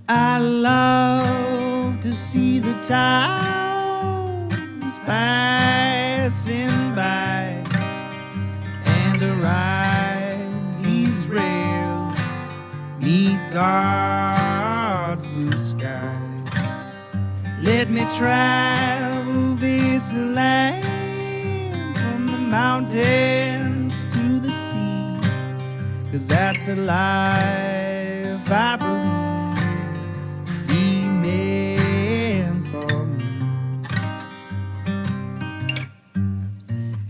I love to see the towns passing by and to ride these rails neath God's blue sky. Let me travel this land from the mountains to the sea, 'cause that's the life I believe He meant for me.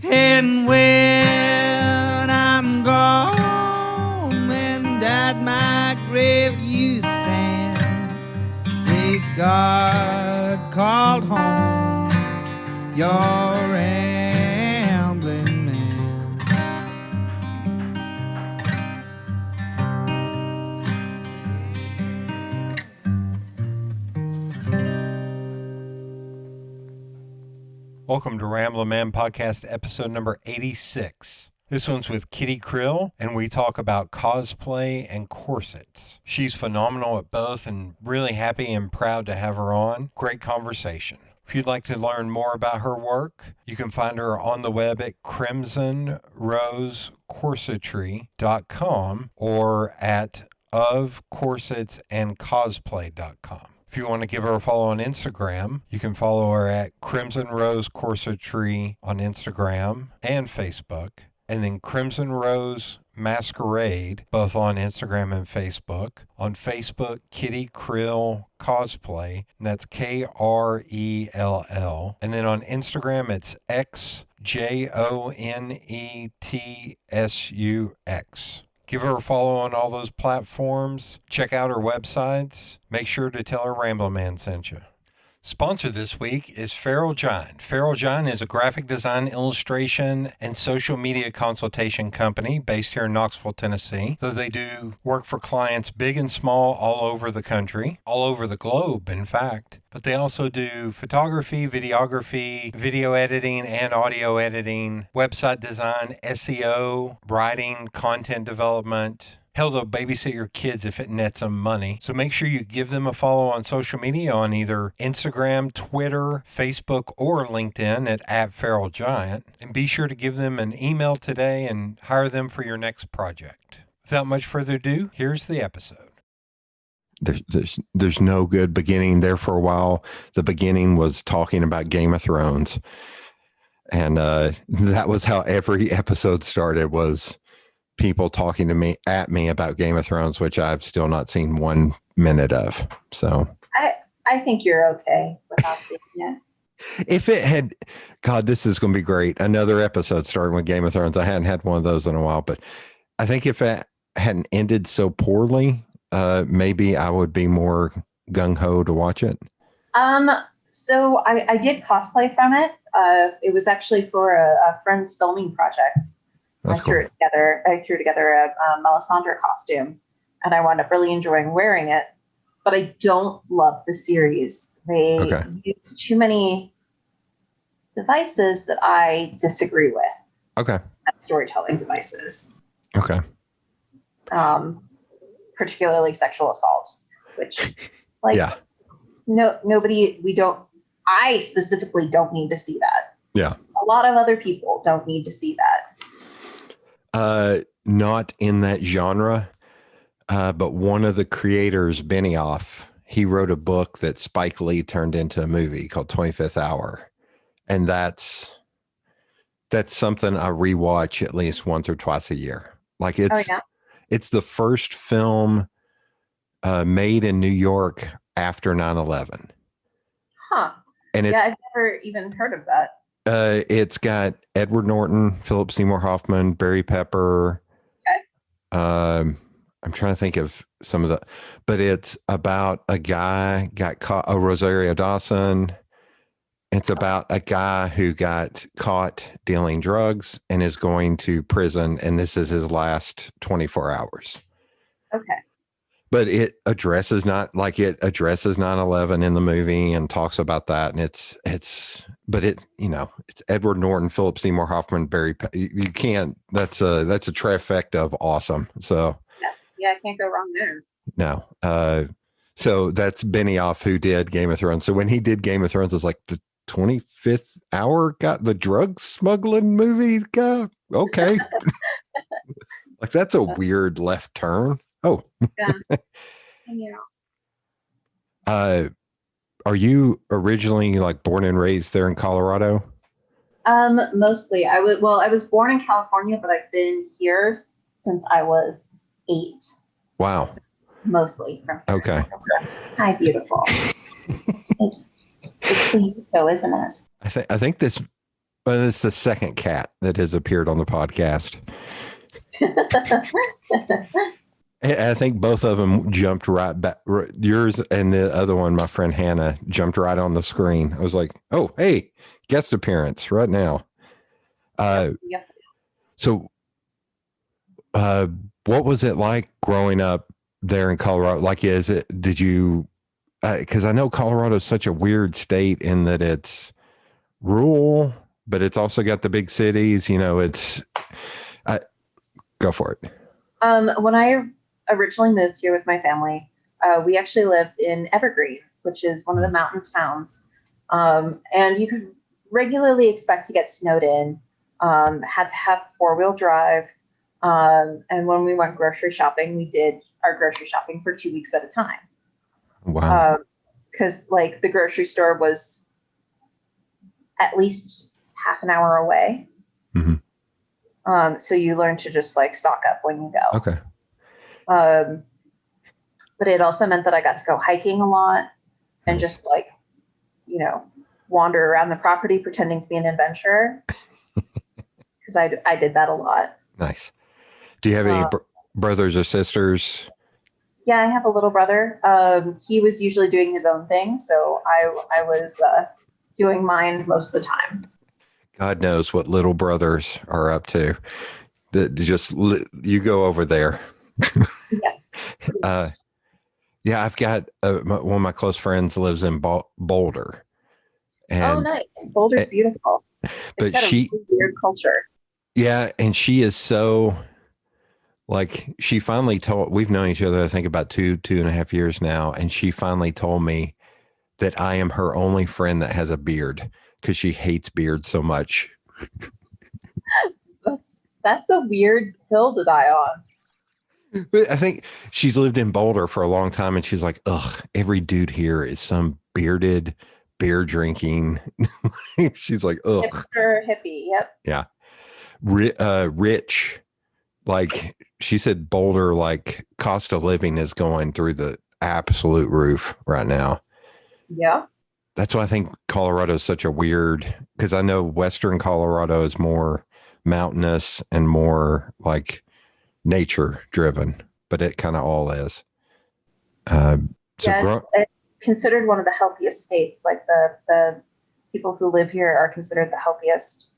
And when I'm gone and at my grave you stand, say God called home your rambling man. Welcome to Ramblin' Man Podcast, episode number 86. This one's with Kitty Krell, and we talk about cosplay and corsets. She's phenomenal at both and really happy and proud to have her on. Great conversation. If you'd like to learn more about her work, you can find her on the web at crimsonrosecorsetry.com or at ofcorsetsandcosplay.com. If you want to give her a follow on Instagram, you can follow her at Crimson Rose Corsetry on Instagram and Facebook, and then Crimson Rose Masquerade, both on Instagram and Facebook. On Facebook, Kitty Krell Cosplay, and that's Krell. And then on Instagram, it's XJONETSUX. Give her a follow on all those platforms. Check out her websites. Make sure to tell her Ramblin' Man sent you. Sponsor this week is Feral Giant. Feral Giant is a graphic design, illustration, and social media consultation company based here in Knoxville, Tennessee. Though they do work for clients big and small all over the country, all over the globe, in fact. But they also do photography, videography, video editing, and audio editing, website design, SEO, writing, content development. Hell, they'll babysit your kids if it nets them money. So make sure you give them a follow on social media on either Instagram, Twitter, Facebook, or LinkedIn at Feral Giant. And be sure to give them an email today and hire them for your next project. Without much further ado, here's the episode. There's no good beginning there for a while. The beginning was talking about Game of Thrones. And that was how every episode started, was people talking to me about Game of Thrones, which I've still not seen 1 minute of. So I think you're okay without seeing it. If it had, God, this is going to be great. Another episode starting with Game of Thrones. I hadn't had one of those in a while, but I think if it hadn't ended so poorly, maybe I would be more gung-ho to watch it. So I did cosplay from it. It was actually for a friend's filming project. That's cool. I threw together a Melisandre costume, and I wound up really enjoying wearing it. But I don't love the series. They use too many devices that I disagree with. Okay. Storytelling devices. Okay. Particularly sexual assault, which, I specifically don't need to see that. Yeah. A lot of other people don't need to see that. Not in that genre, but one of the creators, Benioff, he wrote a book that Spike Lee turned into a movie called 25th Hour. And that's something I rewatch at least once or twice a year. Like it's the first film made in New York after 9/11. Huh. And I've never even heard of that. It's got Edward Norton, Philip Seymour Hoffman, Barry Pepper. Okay. I'm trying to think of some of but it's about a guy got caught, Rosario Dawson. It's about a guy who got caught dealing drugs and is going to prison, and this is his last 24 hours. Okay. But it addresses 9/11 in the movie and talks about that. And it's Edward Norton, Philip Seymour Hoffman, you can't, that's a trifecta of awesome. So yeah, I can't go wrong there. no. So that's Benioff who did Game of Thrones. So when he did Game of Thrones, it was like the 25th hour got the drug smuggling movie guy. Okay. Like that's a weird left turn. Oh. Yeah. Yeah. Are you originally like born and raised there in Colorado? Mostly. I was born in California, but I've been here since I was 8. Wow. So mostly from here. Okay. Hi, beautiful. it's the show, isn't it? I think this it's the second cat that has appeared on the podcast. I think both of them jumped right back. Yours and the other one, my friend Hannah, jumped right on the screen. I was like, "Oh, hey, guest appearance right now." Yep. So, what was it like growing up there in Colorado? Like, did you, because I know Colorado is such a weird state in that it's rural, but it's also got the big cities, go for it. When I originally moved here with my family, we actually lived in Evergreen, which is one of the mountain towns. And you could regularly expect to get snowed in, had to have 4-wheel drive. And when we went grocery shopping, we did our grocery shopping for 2 weeks at a time. Wow. Because like the grocery store was at least half an hour away. Mm-hmm. So you learn to just like stock up when you go. Okay. But it also meant that I got to go hiking a lot and just like, wander around the property pretending to be an adventurer. Because I did that a lot. Nice. Do you have any brothers or sisters? Yeah, I have a little brother. He was usually doing his own thing. So I was doing mine most of the time. God knows what little brothers are up to. You go over there. Yeah, I've got one of my close friends lives in Boulder. And, nice. Boulder's beautiful. But it's got a really weird culture. Yeah, and she is so like she finally told. We've known each other, I think, about 2.5 years now, and she finally told me that I am her only friend that has a beard because she hates beards so much. That's a weird hill to die on. But I think she's lived in Boulder for a long time, and she's like, "Ugh, every dude here is some bearded, beer drinking." She's like, "Ugh, hipster, hippie." Yep. Yeah, rich. Like she said, Boulder, like cost of living is going through the absolute roof right now. Yeah. That's why I think Colorado is such a weird, because I know Western Colorado is more mountainous and more like nature driven, but it kind of all is. It's considered one of the healthiest states. Like the people who live here are considered the healthiest.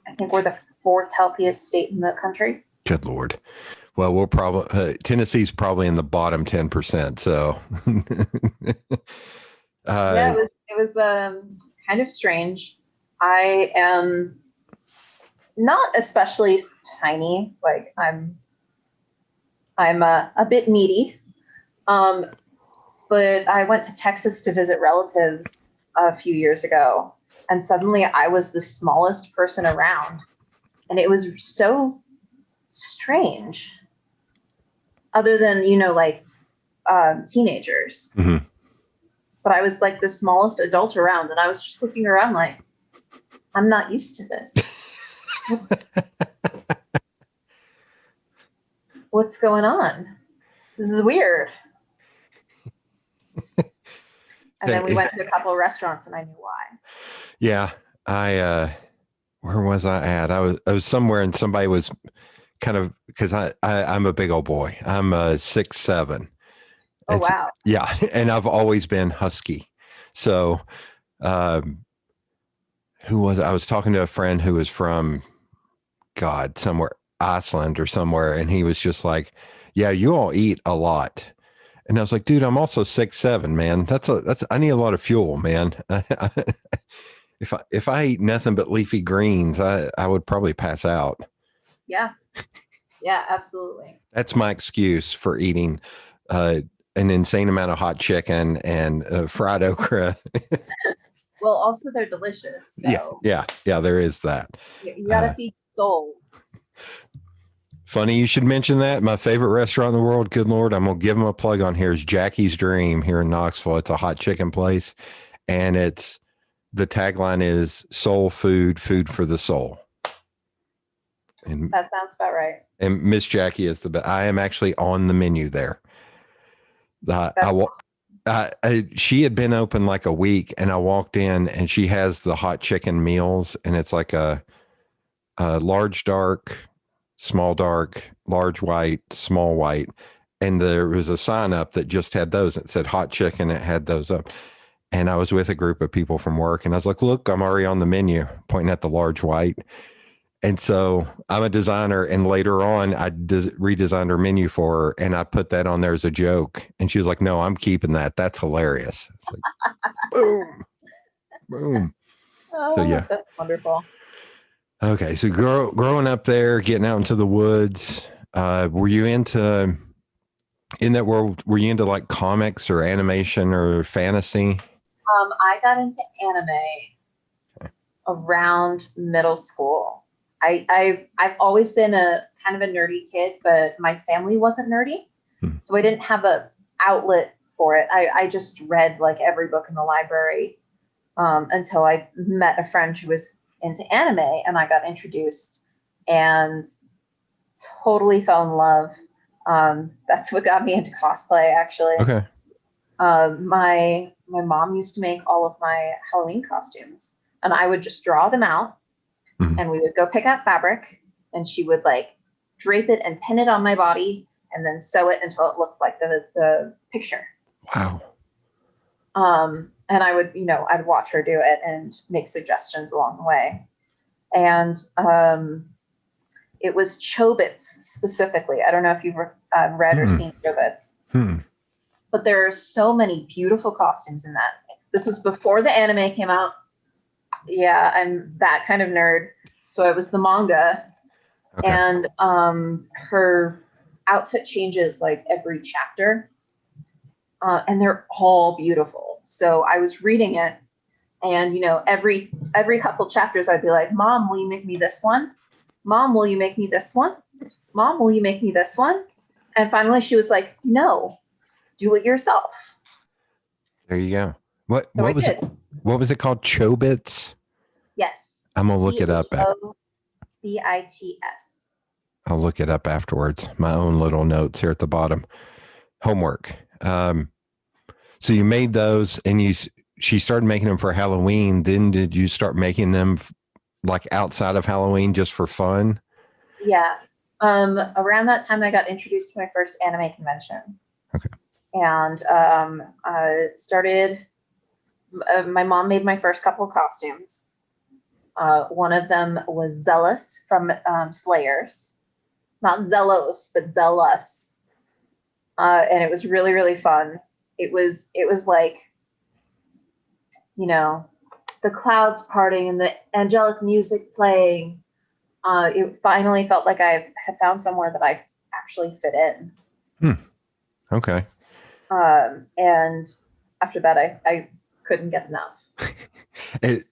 I think we're the 4th healthiest state in the country. Good Lord. Well, we'll probably, Tennessee's probably in the bottom 10%. So it was kind of strange. I am not especially tiny. Like I'm a bit meaty. But I went to Texas to visit relatives a few years ago, and suddenly I was the smallest person around, and it was so strange. Other than teenagers, mm-hmm. But I was like the smallest adult around, and I was just looking around like, I'm not used to this. What's going on? This is weird. And then we went to a couple of restaurants, and I knew why. Yeah, where was I at? I was somewhere, and somebody was kind of, because I'm a big old boy. I'm 6'7". Oh, wow. Yeah, and I've always been husky. So, who was I was talking to a friend who was from somewhere Iceland or somewhere, and he was just like, "Yeah, you all eat a lot." And I was like, "Dude, I'm also 6'7", man. I need a lot of fuel, man. If I eat nothing but leafy greens, I would probably pass out." Yeah. Yeah, absolutely. That's my excuse for eating an insane amount of hot chicken and fried okra. Well, also they're delicious. So Yeah. There is that. you got to feed your soul. Funny you should mention that. My favorite restaurant in the world, good Lord, I'm going to give them a plug on here, is Jackie's Dream here in Knoxville. It's a hot chicken place. And the tagline is soul food, food for the soul. And that sounds about right. And Miss Jackie is the best. I am actually on the menu there. She had been open like a week, and I walked in, and she has the hot chicken meals, and it's like a large dark, small dark, large white, small white, and there was a sign up that just had those. It said hot chicken. It had those up, and I was with a group of people from work, and I was like, "Look, I'm already on the menu," pointing at the large white. And so I'm a designer, and later on I redesigned her menu for her, and I put that on there as a joke. And she was like, "No, I'm keeping that. That's hilarious." It's like, boom, boom. Oh, So yeah, that's wonderful. Okay, so growing up there, getting out into the woods, were you in that world? Were you into like comics or animation or fantasy? I got into anime around middle school. I've always been a kind of a nerdy kid, but my family wasn't nerdy, so I didn't have a outlet for it. I just read like every book in the library until I met a friend who was into anime, and I got introduced and totally fell in love. That's what got me into cosplay, actually. Okay. My mom used to make all of my Halloween costumes, and I would just draw them out. And we would go pick out fabric, and she would like drape it and pin it on my body and then sew it until it looked like the picture. Wow. And I would, I'd watch her do it and make suggestions along the way. And it was Chobits specifically. I don't know if you've read or seen Chobits. But there are so many beautiful costumes in that. This was before the anime came out. Yeah, I'm that kind of nerd. So it was the manga. Okay. And her outfit changes like every chapter. And they're all beautiful. So I was reading it, and every couple chapters I'd be like, "Mom, will you make me this one? Mom, will you make me this one? Mom, will you make me this one?" And finally she was like, "No, do it yourself." There you go. What was it called? Chobits? Yes. I'm gonna look it up. Bits. I'll look it up afterwards. My own little notes here at the bottom. Homework. So you made those, and she started making them for Halloween. Then did you start making them like outside of Halloween just for fun? Yeah. Around that time I got introduced to my first anime convention. Okay. And I started, my mom made my first couple of costumes. One of them was Zealous from Slayers. Not Zelos, but Zealous. And it was really, really fun. It was like, the clouds parting and the angelic music playing. It finally felt like I had found somewhere that I actually fit in. Okay. And after that, I couldn't get enough.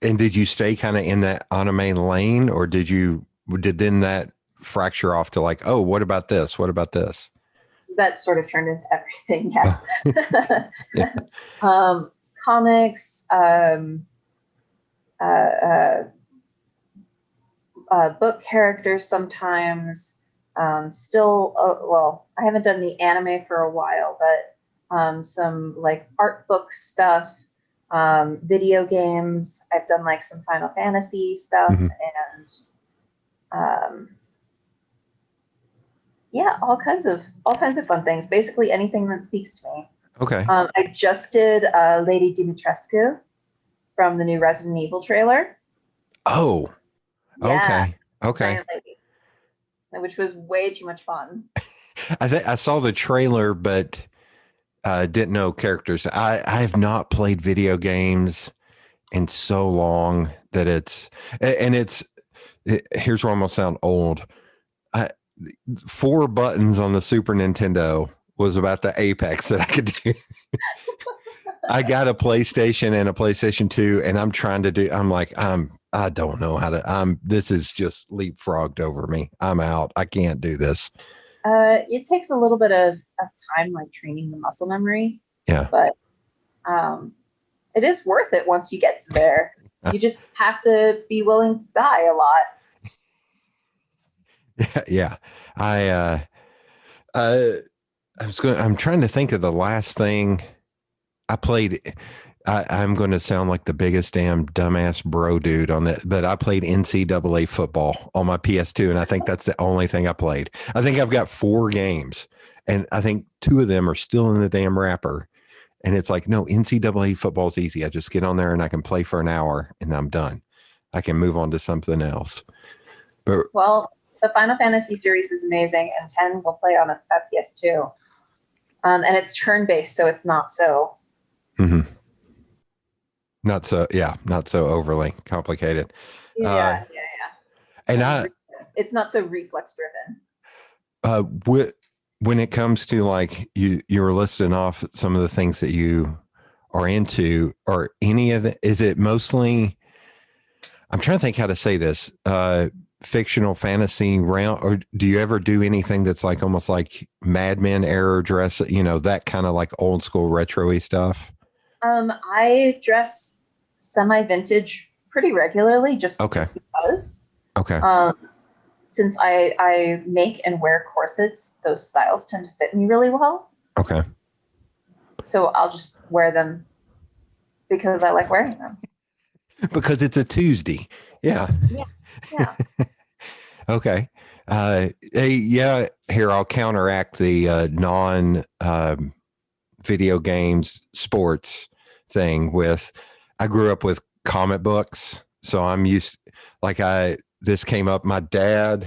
And did you stay kind of in that anime lane, or did then that fracture off to like, oh, what about this? What about this? That sort of turned into everything. Yeah. Yeah. Comics, book characters sometimes. Still, I haven't done any anime for a while, but some like art book stuff, video games. I've done like some Final Fantasy stuff, and yeah, all kinds of fun things. Basically anything that speaks to me. Okay. I just did Lady Dimitrescu from the new Resident Evil trailer. Oh, yeah, okay. Which was way too much fun. I saw the trailer, but didn't know characters. I have not played video games in so long that here's where I'm gonna sound old. 4 buttons on the Super Nintendo was about the apex that I could do. I got a PlayStation and a PlayStation 2, and I'm trying to do, I don't know how to, this is just leapfrogged over me. I'm out. I can't do this. It takes a little bit of time, like training the muscle memory. Yeah. But it is worth it once you get to there. You just have to be willing to die a lot. Yeah. I'm trying to think of the last thing I played. I'm going to sound like the biggest damn dumbass bro dude on that, but I played NCAA football on my PS2, and I think that's the only thing I played. I think I've got 4 games, and I think 2 of them are still in the damn wrapper. And it's like, no, NCAA football is easy. I just get on there and I can play for an hour, and I'm done. I can move on to something else. But the Final Fantasy series is amazing, and 10 will play on a PS2. And it's turn-based, so it's not so. Mm-hmm. Not so overly complicated. Yeah. And it's not so reflex driven. When it comes to like you were listing off some of the things that you are into, or any of it, is it mostly, I'm trying to think how to say this, fictional fantasy realm, or do you ever do anything that's like almost like Mad Men era dress, that kind of like old school retro-y stuff? I dress semi-vintage pretty regularly, just because. Okay. Since I make and wear corsets, those styles tend to fit me really well. Okay. So I'll just wear them because I like wearing them. Because it's a Tuesday. Yeah. Yeah. Okay. Here I'll counteract the non video games sports thing with, I grew up with comic books, so I'm used, this came up, my dad,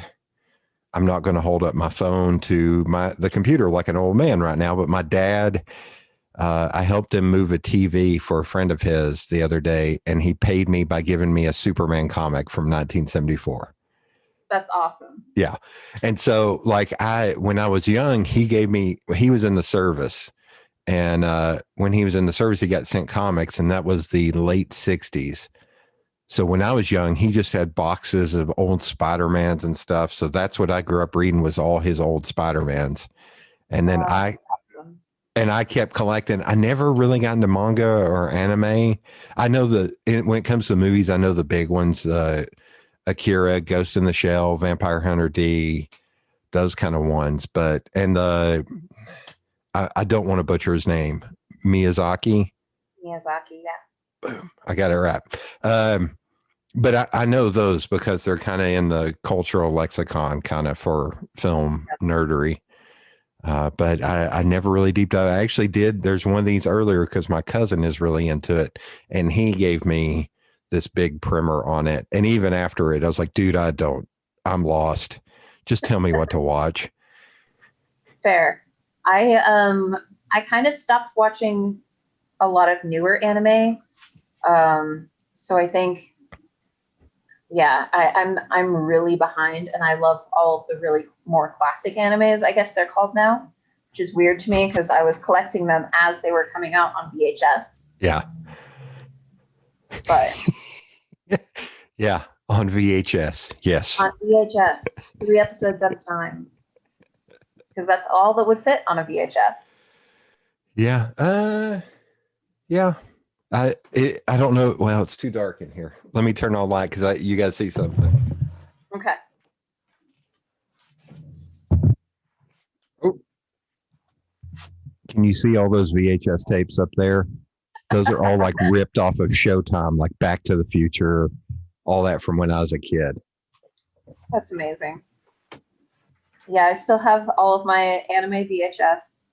I'm not going to hold up my phone to the computer like an old man right now, but my dad, I helped him move a TV for a friend of his the other day, and he paid me by giving me a Superman comic from 1974. That's awesome. Yeah. And so when I was young, he was in the service, and when he was in the service, he got sent comics, and that was the late 60s. So when I was young, he just had boxes of old Spider-Mans and stuff. So that's what I grew up reading, was all his old Spider-Mans. And then awesome. I kept collecting. I never really got into manga or anime. I know when it comes to movies, I know the big ones, Akira, Ghost in the Shell, Vampire Hunter D, those kind of ones. But, I don't want to butcher his name. Miyazaki, yeah. Boom. I got it right. But I know those because they're kind of in the cultural lexicon kind of for film nerdery. But I never really deep dive. I actually did. There's one of these earlier because my cousin is really into it, and he gave me this big primer on it. And even after it, I was like, dude, I'm lost. Just tell me what to watch. Fair. I kind of stopped watching a lot of newer anime. So I think, I'm really behind, and I love all of the really more classic animes, I guess they're called now, which is weird to me because I was collecting them as they were coming out on VHS. Yeah. But yeah, on VHS. Yes. On VHS, 3 episodes at a time, because that's all that would fit on a VHS. Yeah. Yeah. I don't know. Well, it's too dark in here. Let me turn on light because you guys see something. Okay. Oh, can you see all those VHS tapes up there? Those are all like ripped off of Showtime, like Back to the Future, all that from when I was a kid. That's amazing. Yeah, I still have all of my anime VHS.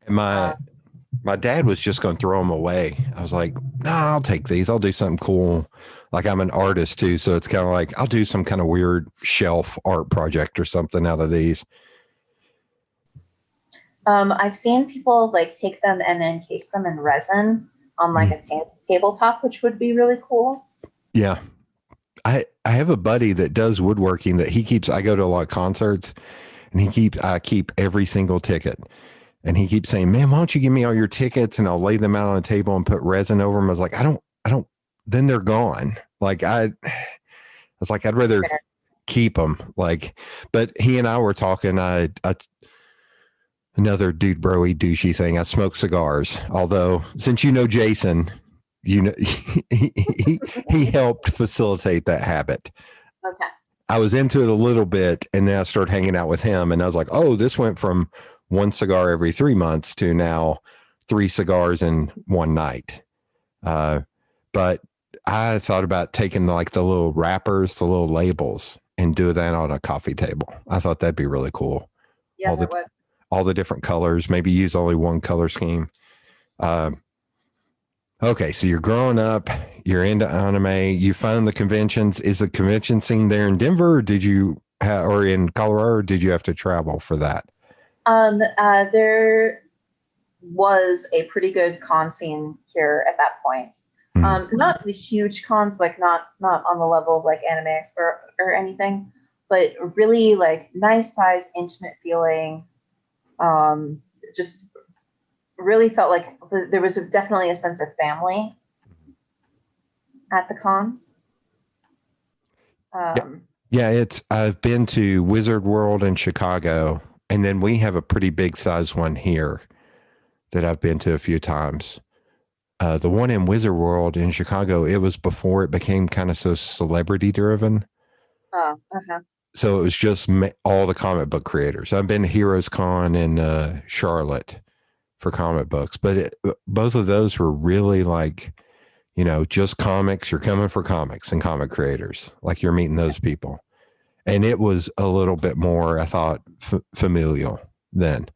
And my dad was just going to throw them away. I was like, no, I'll take these. I'll do something cool. Like, I'm an artist too. So it's kind of like, I'll do some kind of weird shelf art project or something out of these. I've seen people like take them and then encase them in resin on like a tabletop, which would be really cool. Yeah. I have a buddy that does woodworking that I go to a lot of concerts, and I keep every single ticket. And he keeps saying, man, why don't you give me all your tickets and I'll lay them out on the table and put resin over them. I was like, I don't, then they're gone. Like I was like, I'd rather keep them. Like, but he and I were talking, another dude broy douchey thing. I smoke cigars. Although since you know Jason, you know, he helped facilitate that habit. Okay. I was into it a little bit and then I started hanging out with him and I was like, oh, this went from one cigar every 3 months to now 3 cigars in one night. But I thought about taking like the little wrappers, the little labels, and do that on a coffee table. I thought that'd be really cool. Yeah, all the different colors, maybe use only one color scheme. Okay, so you're growing up, you're into anime, you found the conventions. Is the convention scene there in Denver, or did you or in Colorado, or did you have to travel for that? There was a pretty good con scene here at that point. Not the huge cons, like not on the level of like Anime Expo or anything, but really like nice size, intimate feeling. Just really felt like there was definitely a sense of family at the cons. Yeah, I've been to Wizard World in Chicago, and then we have a pretty big size one here that I've been to a few times. The one in Wizard World in Chicago, it was before it became kind of so celebrity driven. Oh, uh-huh. So it was just all the comic book creators. I've been to Heroes Con in Charlotte for comic books, but both of those were really like, you know, just comics. You're coming for comics and comic creators. Like you're meeting those people. And it was a little bit more, I thought, familial then.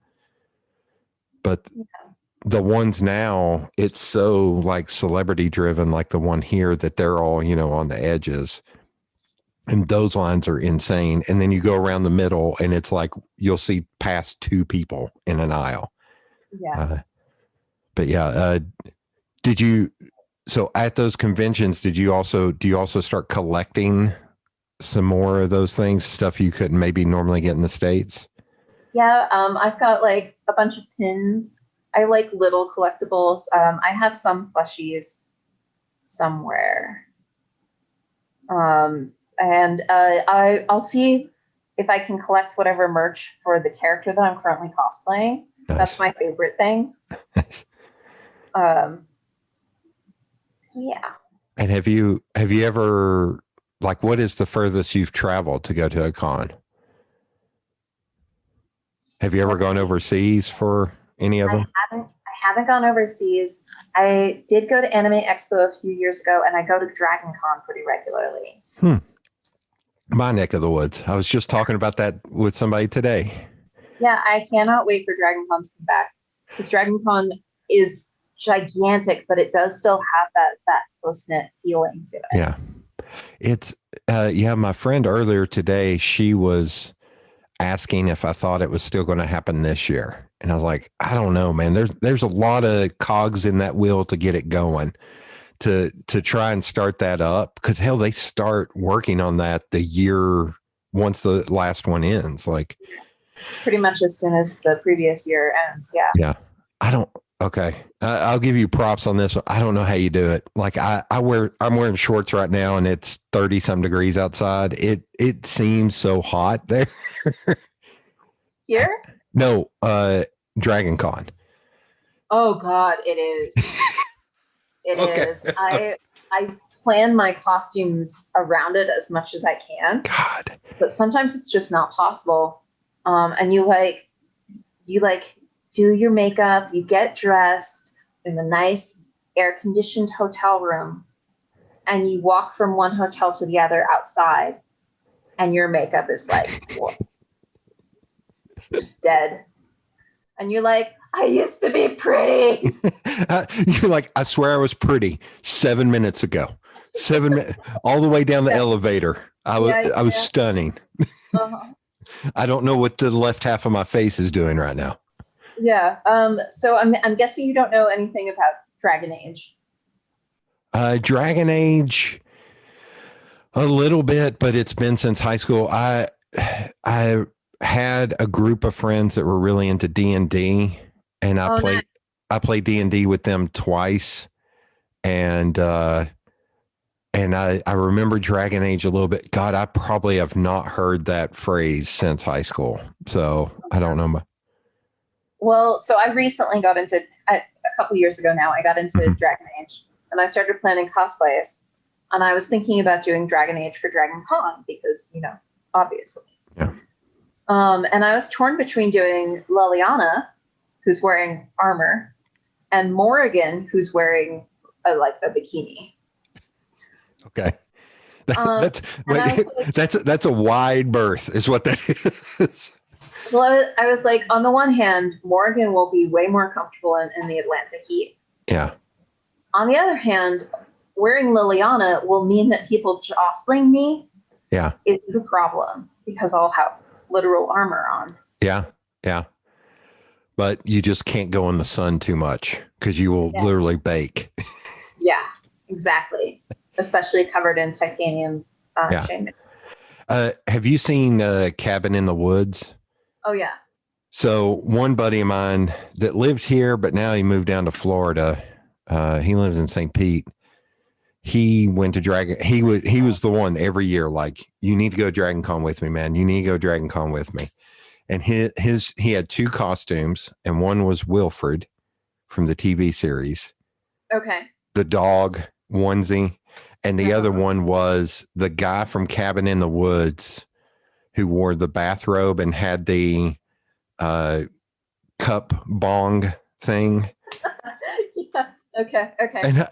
But the ones now, it's so like celebrity driven, like the one here, that they're all, you know, on the edges. And those lines are insane. And then you go around the middle and it's like you'll see past 2 people in an aisle. Yeah. But yeah, so at those conventions, do you also start collecting some more of those things, stuff you couldn't maybe normally get in the States? Yeah. I've got like a bunch of pins. I like little collectibles. I have some plushies somewhere. And I'll see if I can collect whatever merch for the character that I'm currently cosplaying. Nice. That's my favorite thing. Nice. Yeah. And have you ever, like, what is the furthest you've traveled to go to a con? Have you ever gone overseas for any of them? I haven't gone overseas. I did go to Anime Expo a few years ago, and I go to Dragon Con pretty regularly. My neck of the woods. I was just talking about that with somebody today. Yeah, I cannot wait for Dragon Con to come back, because Dragon Con is gigantic, but it does still have that close-knit feeling to it. Yeah. It's my friend earlier today, she was asking if I thought it was still going to happen this year. And I was like, I don't know, man. There's a lot of cogs in that wheel to get it going, to try and start that up, because hell, they start working on that the year once the last one ends. Like pretty much as soon as the previous year ends. Yeah. Okay. I'll give you props on this one. I don't know how you do it. Like I'm wearing shorts right now and it's 30 some degrees outside. It seems so hot there. Here? No, Dragon Con. Oh God, it is. It is. I plan my costumes around it as much as I can. God. But sometimes it's just not possible. And you do your makeup, you get dressed in the nice air-conditioned hotel room, and you walk from one hotel to the other outside, and your makeup is like, what? Just dead. And you're like, I used to be pretty. You're like, I swear I was pretty 7 minutes ago. 7 minutes, all the way down the elevator. I was stunning. Uh-huh. I don't know what the left half of my face is doing right now. Yeah. So I'm guessing you don't know anything about Dragon Age. Dragon Age, a little bit, but it's been since high school. I had a group of friends that were really into D&D, and Oh, nice. I played D&D with them twice, and I remember Dragon Age a little bit. God, I probably have not heard that phrase since high school, so I don't know. Well, so I recently got into a couple years ago now. I got into Dragon Age, and I started planning cosplays. And I was thinking about doing Dragon Age for Dragon Con because, obviously. Yeah. And I was torn between doing Liliana, who's wearing armor, and Morrigan, who's wearing a bikini. Okay. That's a wide berth, is what that is. Well, I was like, on the one hand, Morrigan will be way more comfortable in the Atlanta heat. Yeah. On the other hand, wearing Liliana will mean that people jostling me is the problem because I'll have literal armor on. Yeah. Yeah. But you just can't go in the sun too much because you will literally bake. Yeah, exactly. Especially covered in titanium chain. Have you seen Cabin in the Woods? Oh, yeah. So one buddy of mine that lived here, but now he moved down to Florida. He lives in St. Pete. He went to Dragon. He was the one every year. Like, you need to go Dragon Con with me, man. You need to go Dragon Con with me. And he had two costumes, and one was Wilfred from the TV series. Okay. The dog onesie, and the other one was the guy from Cabin in the Woods who wore the bathrobe and had the cup bong thing. Yeah. Okay.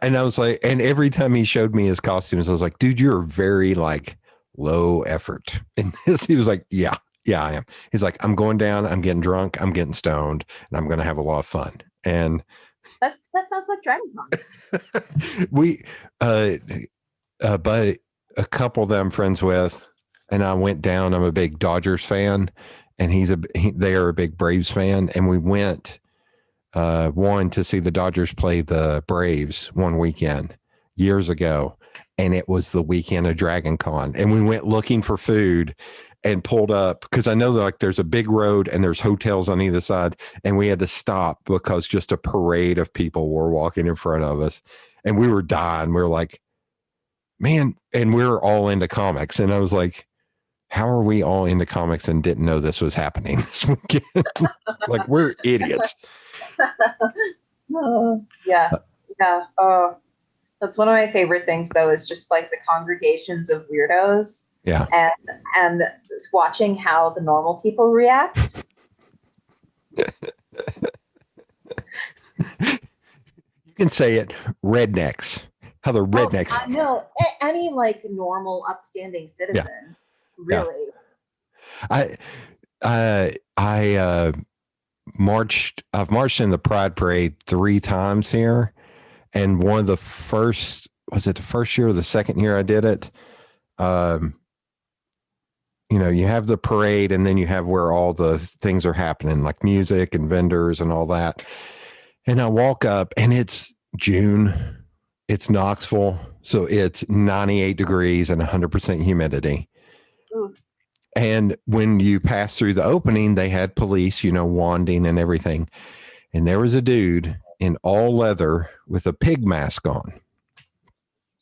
And I was like, and every time he showed me his costumes, I was like, dude, you're very low effort in this. He was like, yeah, I am. He's like, I'm going down, I'm getting drunk, I'm getting stoned, and I'm going to have a lot of fun. And that sounds like Dragon Con. We, but a couple that I'm friends with, and I went down. I'm a big Dodgers fan, and they are a big Braves fan, and we went one to see the Dodgers play the Braves one weekend years ago, and it was the weekend of Dragon Con, and we went looking for food and pulled up because I know that there's a big road and there's hotels on either side, and we had to stop because just a parade of people were walking in front of us, and we were dying. We were like, man, and we were all into comics, and I was like, how are we all into comics and didn't know this was happening this weekend? Like, we're idiots. Yeah. Oh, that's one of my favorite things, though, is just the congregations of weirdos. Yeah. And watching how the normal people react. You can say it, rednecks. How the rednecks. I know. Any normal, upstanding citizen, really. Yeah. I've marched in the Pride Parade 3 times here, and one of the first, was it the first year or the second year I did it? You have the parade, and then you have where all the things are happening, like music and vendors and all that. And I walk up, and it's June. It's Knoxville, so it's 98 degrees and 100% humidity. Ooh. And when you pass through the opening, they had police, wanding and everything. And there was a dude in all leather with a pig mask on.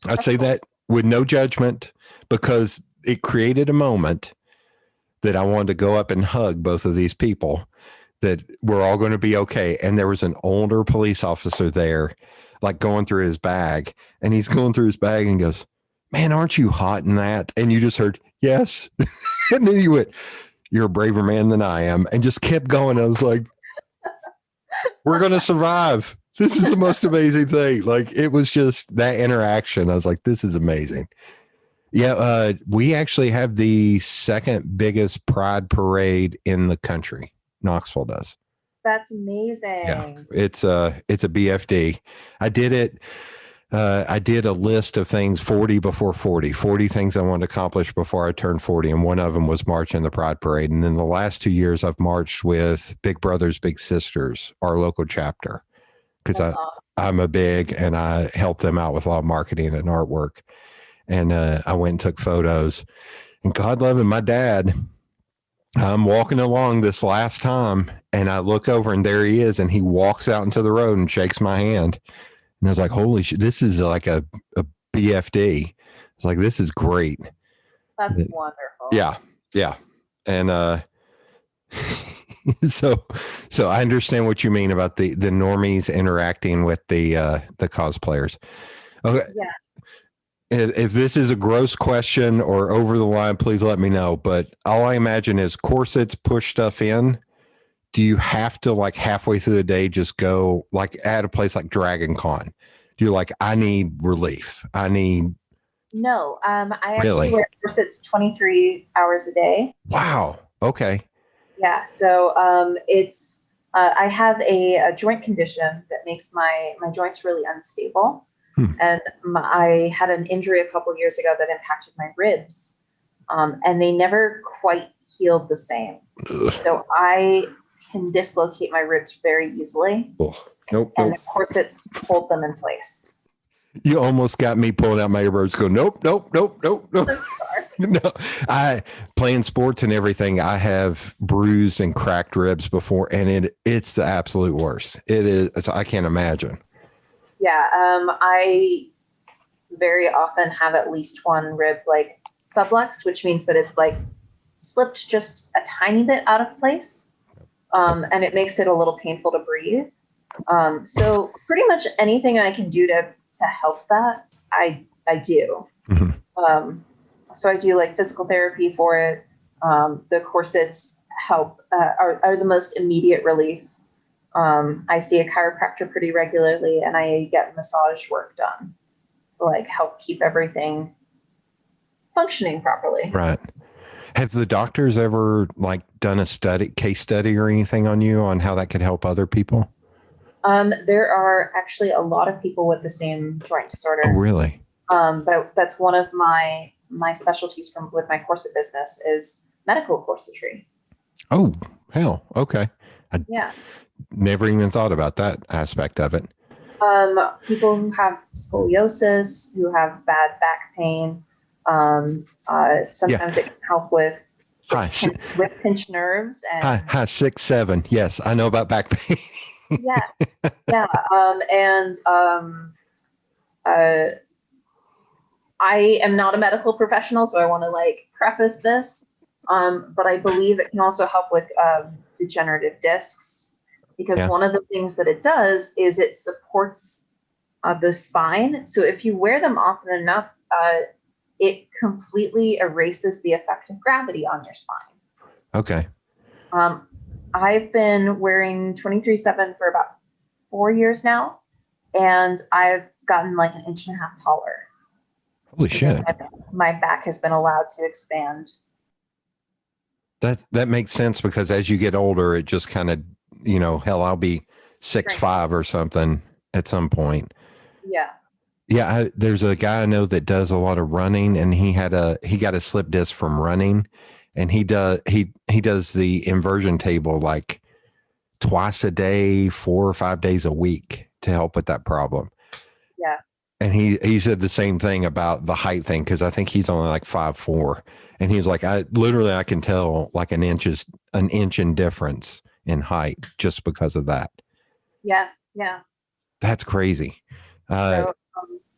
I say that with no judgment because it created a moment that I wanted to go up and hug both of these people, that we're all going to be okay. And there was an older police officer there, going through his bag, and he's going through his bag and goes, man, aren't you hot in that? And you just heard, yes. And then you went, you're a braver man than I am, and just kept going. I was like, we're going to survive. This is the most amazing thing. It was just that interaction. I was like, this is amazing. Yeah. We actually have the second biggest Pride Parade in the country. Knoxville does. That's amazing. Yeah. It's a BFD. I did it. I did a list of things 40 before 40 things I wanted to accomplish before I turned 40. And one of them was marching the Pride Parade. And then the last 2 years I've marched with Big Brothers, Big Sisters, our local chapter. Because I'm a big, and I help them out with a lot of marketing and artwork. And I went and took photos. And God love him, my dad, I'm walking along this last time and I look over and there he is. And he walks out into the road and shakes my hand. And I was like, holy shit, this is like a BFD. It's like, this is great. That's wonderful. Yeah. Yeah. And, so I understand what you mean about the normies interacting with the cosplayers. Okay. Yeah. If this is a gross question or over the line, please let me know. But all I imagine is corsets push stuff in. Do you have to like halfway through the day just go like at a place like Dragon Con? Do you like, I need relief? I need. No, I Really? actually wear corsets 23 hours a day. Wow. Okay. Yeah. So it's I have a joint condition that makes my joints really unstable. And I had an injury a couple years ago that impacted my ribs, and they never quite healed the same. Ugh. So I can dislocate my ribs very easily. Oh, nope. And the corsets hold them in place. You almost got me pulling out my earbuds going, nope. I'm sorry. No, I playing sports and everything. I have bruised and cracked ribs before, and it's the absolute worst. It is. I can't imagine. Yeah, I very often have at least one rib like sublux, which means that it's like slipped just a tiny bit out of place, and it makes it a little painful to breathe. So pretty much anything I can do to help that, I do. Mm-hmm. So I do like physical therapy for it. The corsets help are the most immediate relief. I see a chiropractor pretty regularly, and I get massage work done to like help keep everything functioning properly. Right. Have the doctors ever like done a case study or anything on you on how that could help other people? There are actually a lot of people with the same joint disorder. Oh, really? That's one of my specialties with my corset business is medical corsetry. Oh, hell. Okay. Yeah. Never even thought about that aspect of it. People who have scoliosis, who have bad back pain, sometimes it can help with rib pinch nerves. And hi, 6'7". Yes, I know about back pain. yeah. I am not a medical professional, so I want to like preface this. But I believe it can also help with degenerative discs. Because one of the things that it does is it supports the spine. So if you wear them often enough, it completely erases the effect of gravity on your spine. Okay. I've been wearing 23/7 for about 4 years now, and I've gotten like 1.5 inches taller. Holy shit. My back has been allowed to expand. That makes sense because as you get older, it just kind of, hell, I'll be 6'5" or something at some point. Yeah. Yeah. There's a guy I know that does a lot of running, and he got a slip disc from running, and he does the inversion table like twice a day, 4 or 5 days a week to help with that problem. Yeah. And he said the same thing about the height thing, because I think he's only like 5'4", and he was like, I can tell like an inch in difference in height just because of that. Yeah. That's crazy. So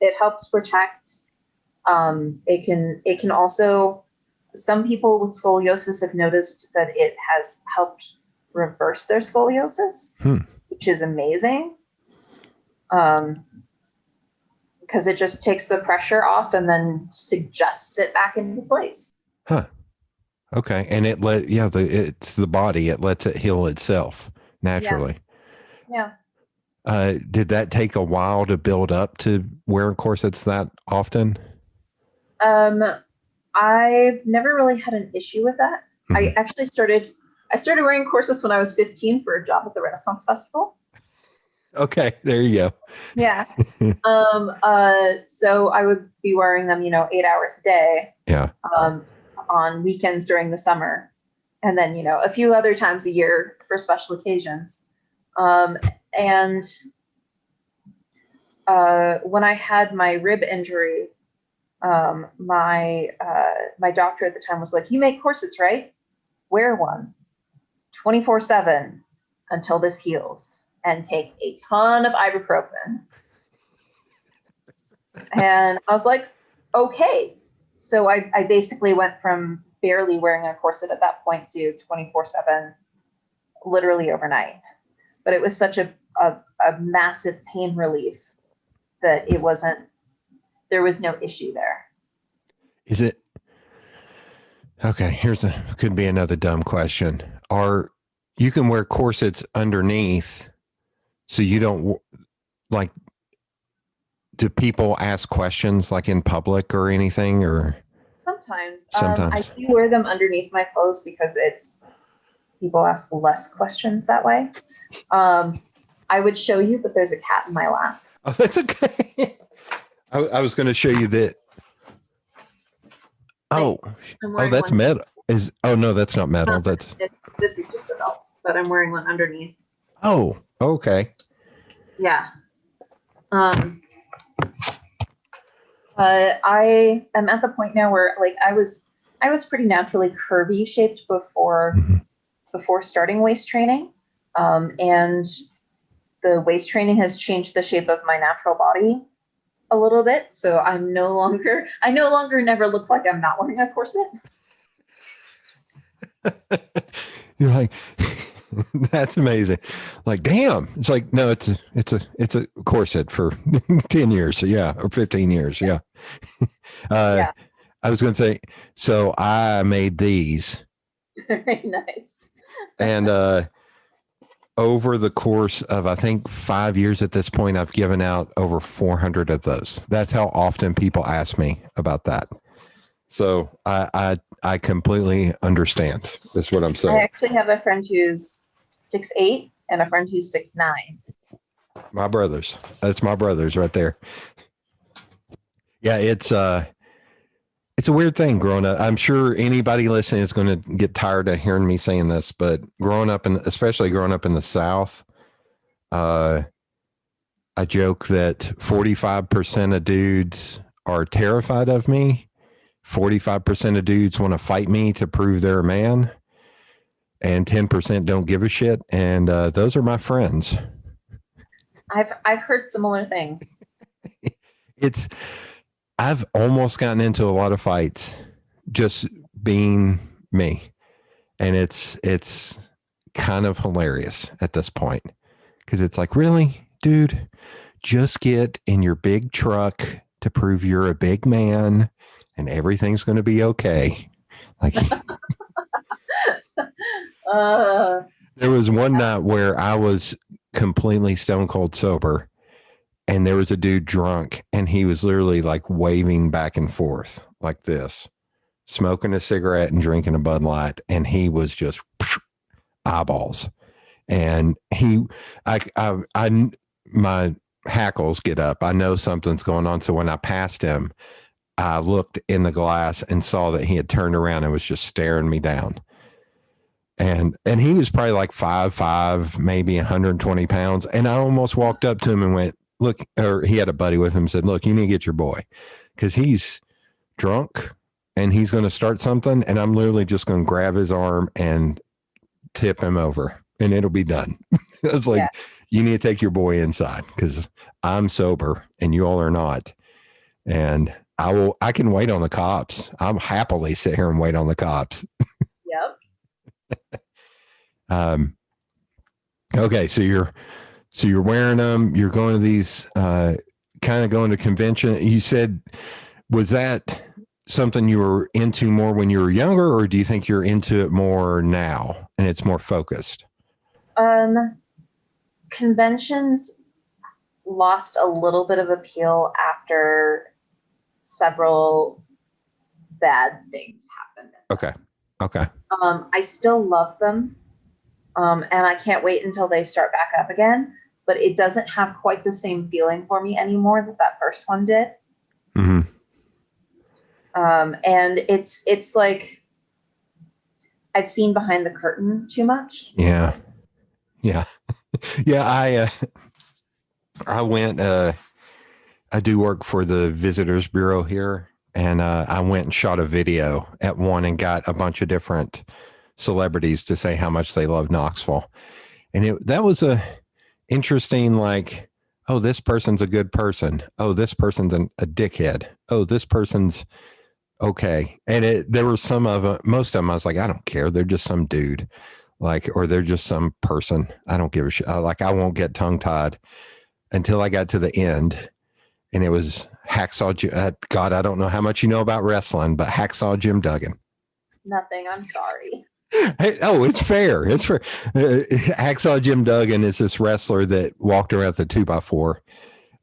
it helps protect. It can also, some people with scoliosis have noticed that it has helped reverse their scoliosis, which is amazing. Because it just takes the pressure off and then suggests it back into place. Huh. Okay. And it's the body. It lets it heal itself naturally. Yeah. Did that take a while to build up to wearing corsets that often? I've never really had an issue with that. Mm-hmm. I actually started wearing corsets when I was 15 for a job at the Renaissance Festival. Okay, there you go. Yeah. So I would be wearing them, 8 hours a day. Yeah. On weekends during the summer, and then a few other times a year for special occasions. And when I had my rib injury, my doctor at the time was like, "You make corsets, right?" wear one 24/7 until this heals and take a ton of ibuprofen. And I was like, okay. So I basically went from barely wearing a corset at that point to 24/7, literally overnight. But it was such a massive pain relief that there was no issue there. Is it? Okay, could be another dumb question. You can wear corsets underneath, so you don't like, do people ask questions like in public or anything, or? Sometimes. Sometimes. I do wear them underneath my clothes because people ask less questions that way. I would show you, but there's a cat in my lap. Oh, that's okay. I was going to show you that. Oh, that's metal. No, that's not metal. This is just a belt, but I'm wearing one underneath. Oh, okay. Yeah. I am at the point now where like I was pretty naturally curvy shaped before starting waist training. And the waist training has changed the shape of my natural body a little bit. So I no longer never look like I'm not wearing a corset. You're like, that's amazing. Like, damn. It's like, no, it's a corset for 10 years. So yeah. Or 15 years. Yeah. Yeah. I was going to say, so I made these. Very nice. And, over the course of, I think 5 years at this point, I've given out over 400 of those. That's how often people ask me about that. So I completely understand. That's what I'm saying. I actually have a friend who's 6'8" and a friend who's 6'9". My brothers. That's my brothers right there. Yeah, it's a weird thing growing up. I'm sure anybody listening is going to get tired of hearing me saying this, but especially growing up in the South, I joke that 45% of dudes are terrified of me. 45% of dudes want to fight me to prove they're a man, and 10% don't give a shit. And those are my friends. I've heard similar things. I've almost gotten into a lot of fights just being me. And it's kind of hilarious at this point, because it's like, really, dude, just get in your big truck to prove you're a big man and everything's going to be okay. Like, there was one night where I was completely stone cold sober, and there was a dude drunk, and he was literally like waving back and forth like this, smoking a cigarette and drinking a Bud Light. And he was just eyeballs. And my hackles get up. I know something's going on. So when I passed him, I looked in the glass and saw that he had turned around and was just staring me down. And he was probably like 5'5", maybe 120 pounds. And I almost walked up to him and went, look, or he had a buddy with him and said, look, you need to get your boy, because he's drunk and he's going to start something. And I'm literally just going to grab his arm and tip him over and it'll be done. I was like, yeah. You need to take your boy inside, because I'm sober and you all are not. And I can wait on the cops. I'll happily sit here and wait on the cops. Yep. Okay. So you're wearing them, you're going to these, kind of going to convention. You said, was that something you were into more when you were younger, or do you think you're into it more now and it's more focused? Conventions lost a little bit of appeal after several bad things happened. Okay. I still love them. And I can't wait until they start back up again, but it doesn't have quite the same feeling for me anymore that first one did. Mm-hmm. And it's like, I've seen behind the curtain too much. Yeah. Yeah. I went, I do work for the Visitors Bureau here, and I went and shot a video at one and got a bunch of different celebrities to say how much they love Knoxville. And that was a interesting, like, oh, this person's a good person. Oh, this person's a dickhead. Oh, this person's okay. And there were some of them, most of them, I was like, I don't care. They're just some dude, like, or they're just some person. I don't give a shit. Like, I won't get tongue tied until I got to the end. And it was Hacksaw. God, I don't know how much you know about wrestling, but Hacksaw Jim Duggan. Nothing. I'm sorry. Hey, it's fair. It's fair. Hacksaw Jim Duggan is this wrestler that walked around with a 2x4,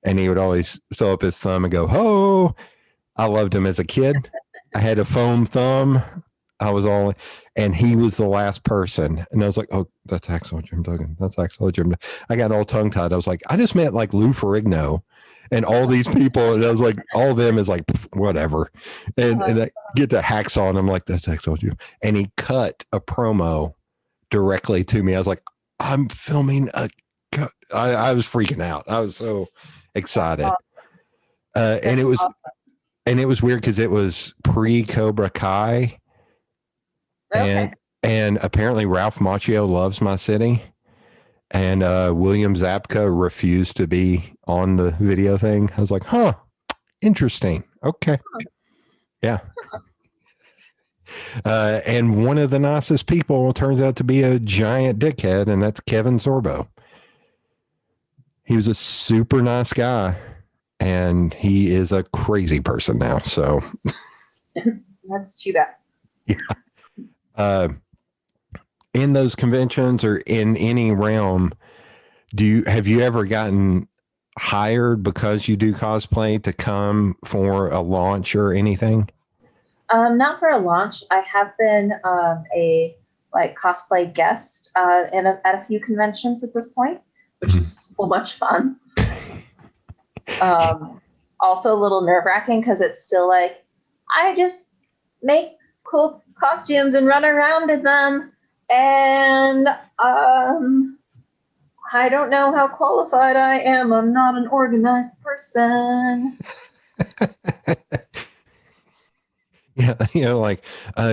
and he would always throw up his thumb and go, "Ho!" I loved him as a kid. I had a foam thumb. And he was the last person. And I was like, oh, that's Hacksaw Jim Duggan. That's Hacksaw Jim Duggan. I got all tongue tied. I was like, I just met like Lou Ferrigno and all these people. And I was like, all of them is like, whatever. And I get to Hacksaw and I'm like, that's Hacksaw Jim. And he cut a promo directly to me. I was like, I'm filming I was freaking out. I was so excited. And it was awesome. And it was weird because it was pre-Cobra Kai. Okay. And apparently Ralph Macchio loves my city. And William Zabka refused to be on the video thing. I was like, huh, interesting. Okay. Yeah. And one of the nicest people turns out to be a giant dickhead, and that's Kevin Sorbo. He was a super nice guy. And he is a crazy person now. So that's too bad. Yeah. In those conventions or in any realm, have you ever gotten hired because you do cosplay to come for a launch or anything? Not for a launch. I have been a cosplay guest at a few conventions at this point, which is so much fun. Also a little nerve-wracking because it's still like, I just make cool costumes and run around in them. And I don't know how qualified I am. I'm not an organized person. Yeah,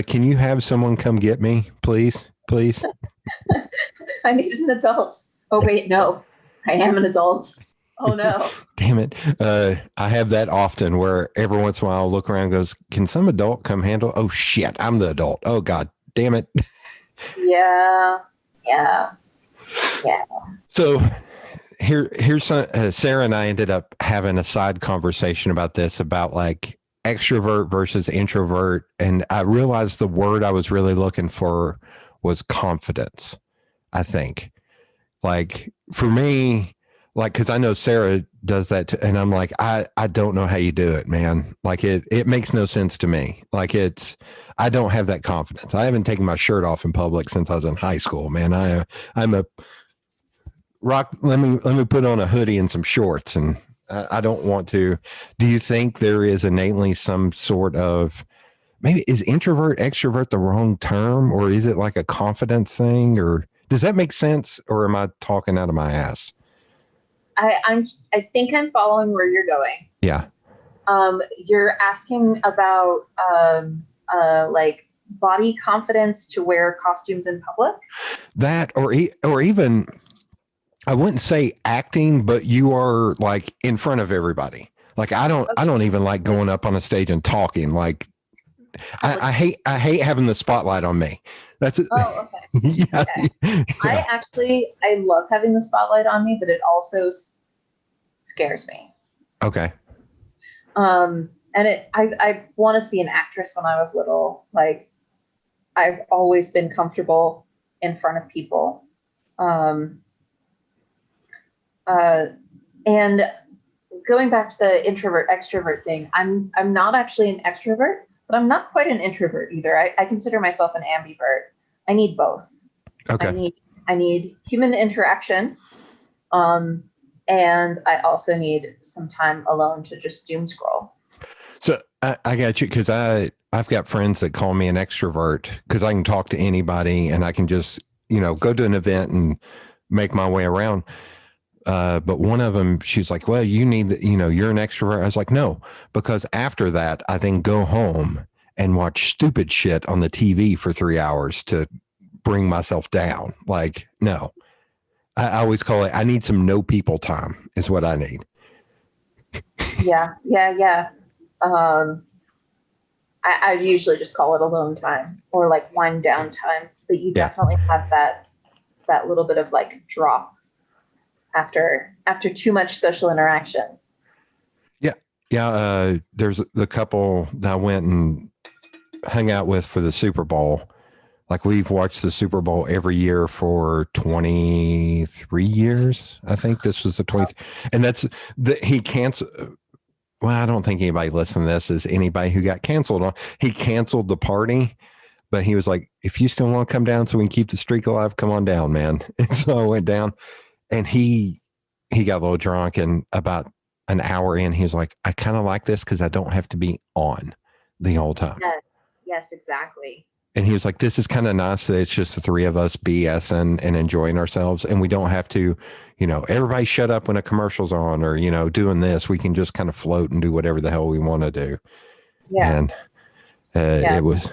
can you have someone come get me, please? Please. I need an adult. Oh, wait, no. I am an adult. Oh, no. Damn it. I have that often where every once in a while I'll look around and goes, can some adult come handle? Oh, shit. I'm the adult. Oh, God damn it. Yeah. So here's Sarah and I ended up having a side conversation about this, about like extrovert versus introvert. And I realized the word I was really looking for was confidence, I think. Like for me, like, cause I know Sarah does that too, and I'm like, I don't know how you do it, man. Like it makes no sense to me. Like I don't have that confidence. I haven't taken my shirt off in public since I was in high school, man. I'm a rock. Let me put on a hoodie and some shorts, and I don't want to. Do you think there is innately some sort of, maybe is introvert, extrovert the wrong term, or is it like a confidence thing, or does that make sense, or am I talking out of my ass? I think I'm following where you're going. Yeah. You're asking about like body confidence to wear costumes in public. That or even, I wouldn't say acting, but you are like in front of everybody. Like I don't even like going up on a stage and talking. Like I hate having the spotlight on me. That's it. Oh, okay. Yeah. Okay. Yeah. I love having the spotlight on me, but it also scares me. Okay. And I wanted to be an actress when I was little. Like I've always been comfortable in front of people. And going back to the introvert extrovert thing, I'm not actually an extrovert, but I'm not quite an introvert either. I consider myself an ambivert. I need both. Okay. I need human interaction. And I also need some time alone to just doom scroll. So I got you, because I've got friends that call me an extrovert because I can talk to anybody and I can just, go to an event and make my way around. But one of them, she's like, well, you need, you're an extrovert. I was like, no, because after that, I then go home and watch stupid shit on the TV for 3 hours to bring myself down. Like, no, I always call it, I need some no people time is what I need. Yeah. I usually just call it alone time or like wind down time, but you definitely have that little bit of like drop after too much social interaction. Yeah. There's the couple that I went and hung out with for the Super Bowl. Like, we've watched the Super Bowl every year for 23 years. I think this was the 20th. And he canceled. Well, I don't think anybody listening to this is anybody who got canceled on. He canceled the party, but he was like, if you still want to come down so we can keep the streak alive, come on down, man. And so I went down, and he got a little drunk, and about an hour in, he was like, I kind of like this because I don't have to be on the whole time. Yes, exactly. And he was like, this is kind of nice that it's just the three of us BSing and enjoying ourselves. And we don't have to, everybody shut up when a commercial's on or, doing this. We can just kind of float and do whatever the hell we want to do. Yeah. And it was.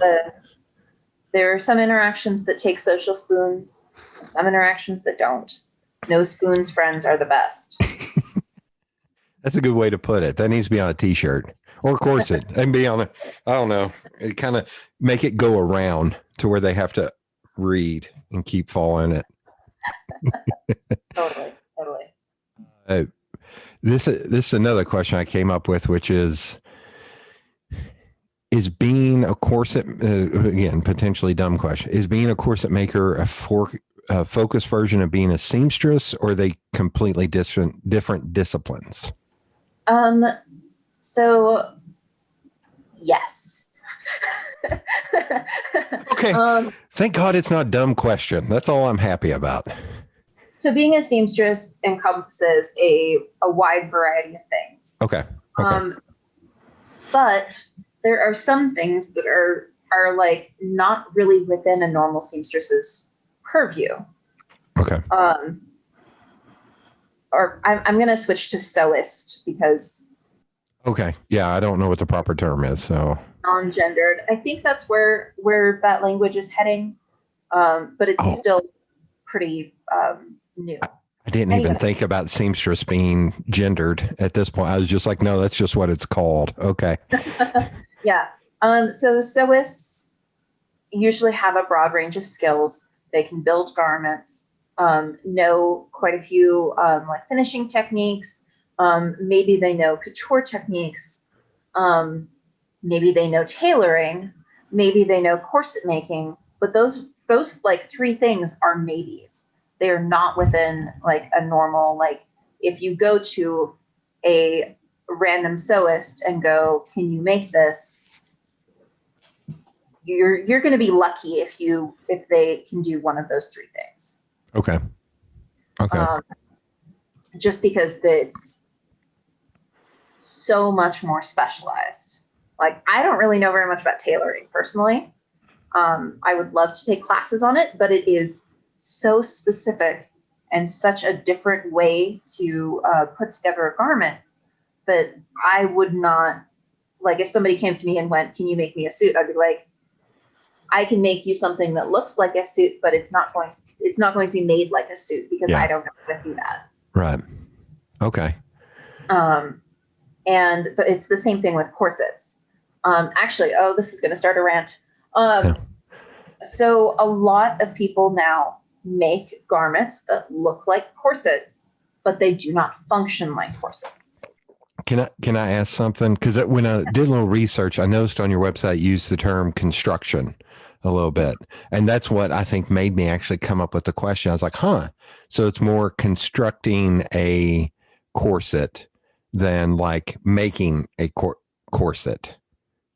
There are some interactions that take social spoons and some interactions that don't. No spoons friends are the best. That's a good way to put it. That needs to be on a t-shirt or corset and be on I don't know. It kind of make it go around to where they have to read and keep following it. Totally. This is another question I came up with, which is being a corset, again, potentially dumb question, is being a corset maker a focused version of being a seamstress, or are they completely different disciplines? So yes. Okay. Thank God it's not a dumb question. That's all I'm happy about. So being a seamstress encompasses a wide variety of things. Okay. But there are some things that are like not really within a normal seamstress's purview. Okay. Or I'm going to switch to sewist because. Okay. Yeah, I don't know what the proper term is. So non-gendered. I think that's where that language is heading, but it's still pretty new. I didn't even think about seamstress being gendered at this point. I was just like, no, that's just what it's called. Okay. Yeah. So sewists usually have a broad range of skills. They can build garments, know quite a few like finishing techniques. Maybe they know couture techniques. Maybe they know tailoring. Maybe they know corset making. But those like three things are maybes. They are not within like a normal, like if you go to a random sewist and go, can you make this? You're going to be lucky if they can do one of those three things. Okay. Just because it's so much more specialized. Like, I don't really know very much about tailoring personally. I would love to take classes on it, but it is so specific and such a different way to put together a garment that I would not, like, if somebody came to me and went, can you make me a suit? I'd be like, I can make you something that looks like a suit, but it's not going to be made like a suit because I don't know how to do that. Right. Okay. But it's the same thing with corsets. Actually, this is going to start a rant. So a lot of people now make garments that look like corsets, but they do not function like corsets. Can I ask something? Because when I did a little research, I noticed on your website you used the term construction a little bit. And that's what I think made me actually come up with the question. I was like, so it's more constructing a corset than like making a corset.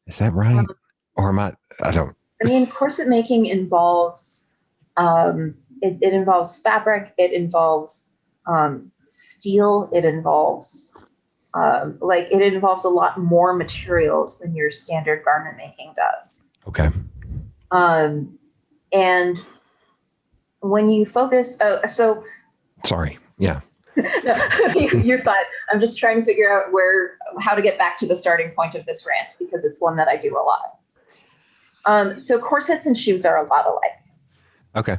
Is that right? Or am I don't. I mean, corset making involves, it involves fabric. It involves steel. It involves, it involves a lot more materials than your standard garment making does. Okay. And when you focus, sorry. Yeah. No, you're fine. I'm just trying to figure out how to get back to the starting point of this rant because it's one that I do a lot. So corsets and shoes are a lot alike. Okay.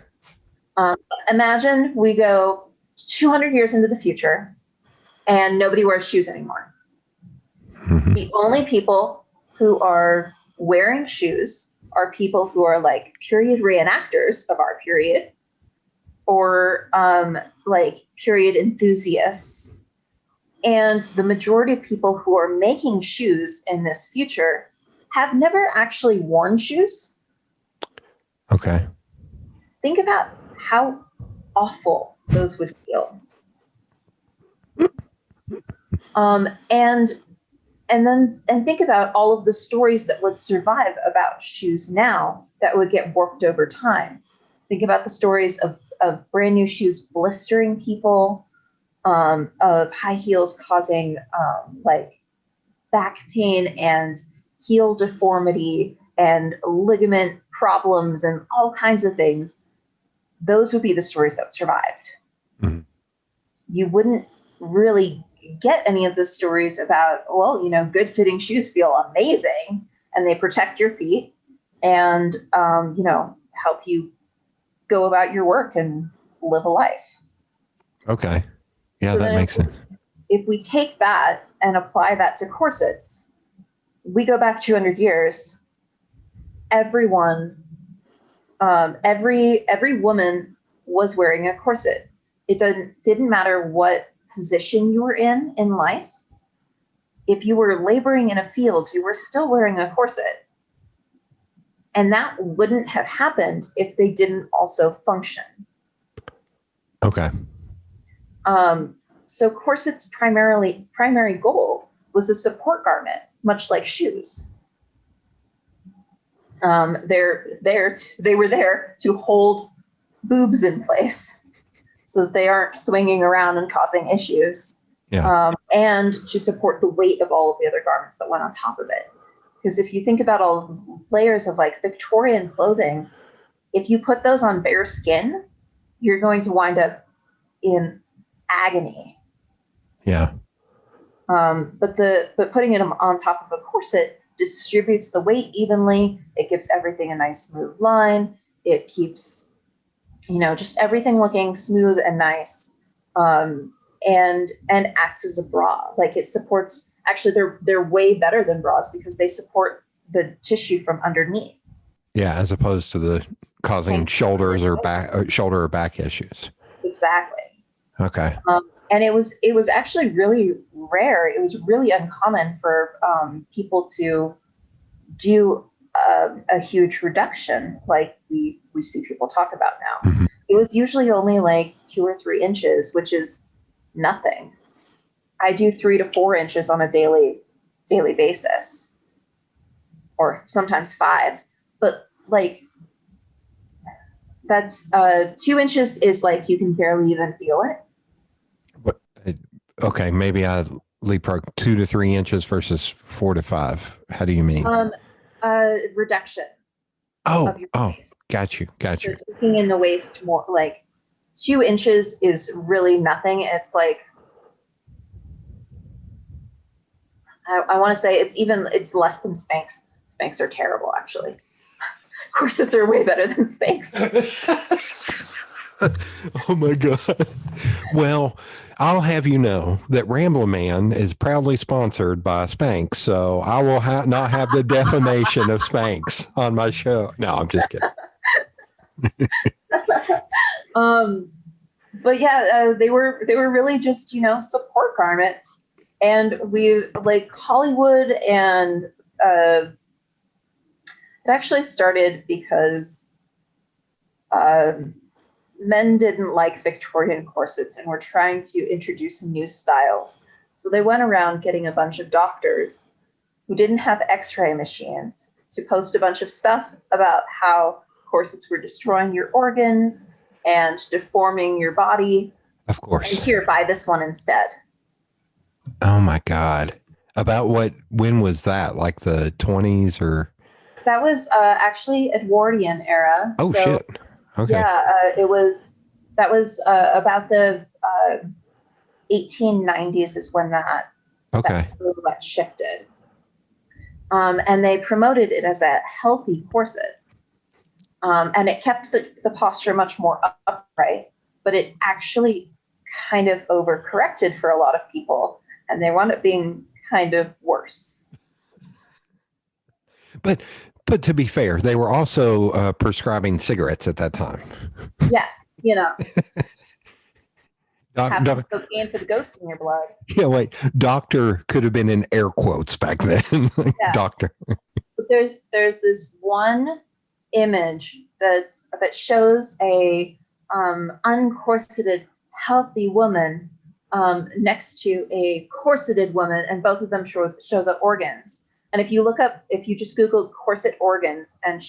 Imagine we go 200 years into the future and nobody wears shoes anymore. Mm-hmm. The only people who are wearing shoes are people who are like period reenactors of our period, or like period enthusiasts. And the majority of people who are making shoes in this future have never actually worn shoes. Okay. Think about how awful those would feel. And think about all of the stories that would survive about shoes now that would get warped over time. Think about the stories of brand new shoes blistering people, of high heels causing like back pain and heel deformity and ligament problems and all kinds of things. Those would be the stories that survived. Mm-hmm. You wouldn't really get any of the stories about, well, good fitting shoes feel amazing and they protect your feet and, help you go about your work and live a life. Okay. Yeah, So that makes sense. If we take that and apply that to corsets, we go back 200 years. Everyone, every woman was wearing a corset. It didn't matter what position you were in life. If you were laboring in a field, you were still wearing a corset. And that wouldn't have happened if they didn't also function. Okay. So corset's primary goal was a support garment, much like shoes. They were there to hold boobs in place so that they aren't swinging around and causing issues. Yeah. And to support the weight of all of the other garments that went on top of it. Because if you think about all the layers of like Victorian clothing, if you put those on bare skin, you're going to wind up in agony. Yeah. But putting it on top of a corset distributes the weight evenly. It gives everything a nice smooth line. It keeps, just everything looking smooth and nice. And acts as a bra. Like it supports, actually they're way better than bras because they support the tissue from underneath. Yeah, as opposed to the causing shoulder or back issues. Exactly. Okay. And it was actually really rare. It was really uncommon for people to do a huge reduction like we see people talk about now. Mm-hmm. It was usually only like 2 or 3 inches, which is nothing. I do 3 to 4 inches on a daily basis, or sometimes 5. But like that's 2 inches is like you can barely even feel it. But okay, maybe I leapfrog 2 to 3 inches versus 4 to 5. How do you mean? Reduction. Oh, waist. got you. So taking in the waist more, like 2 inches is really nothing. It's like, I want to say it's less than Spanx. Spanx are terrible, actually. Corsets are way better than Spanx. Oh my God. Well, I'll have you know that Ramble Man is proudly sponsored by Spanx, so I will not have the defamation of Spanx on my show. No, I'm just kidding. But yeah, they were really just, support garments. And we like Hollywood, and it actually started because men didn't like Victorian corsets and were trying to introduce a new style. So they went around getting a bunch of doctors who didn't have x-ray machines to post a bunch of stuff about how corsets were destroying your organs and deforming your body. Of course. And here, buy this one instead. Oh my God. When was that? Like the 20s or? That was actually Edwardian era. Oh, so, shit. Okay. Yeah, that was about the 1890s is when that silhouette shifted. And they promoted it as a healthy corset. And it kept the posture much more upright, but it actually kind of overcorrected for a lot of people, and they wound up being kind of worse. But to be fair, they were also prescribing cigarettes at that time. Yeah, you know, Doc, have some cocaine for the ghosts in your blood. Yeah, wait. Doctor could have been in air quotes back then. Yeah. Doctor. But there's this one image that shows a uncorseted, healthy woman next to a corseted woman, and both of them show the organs. And if you just Google corset organs and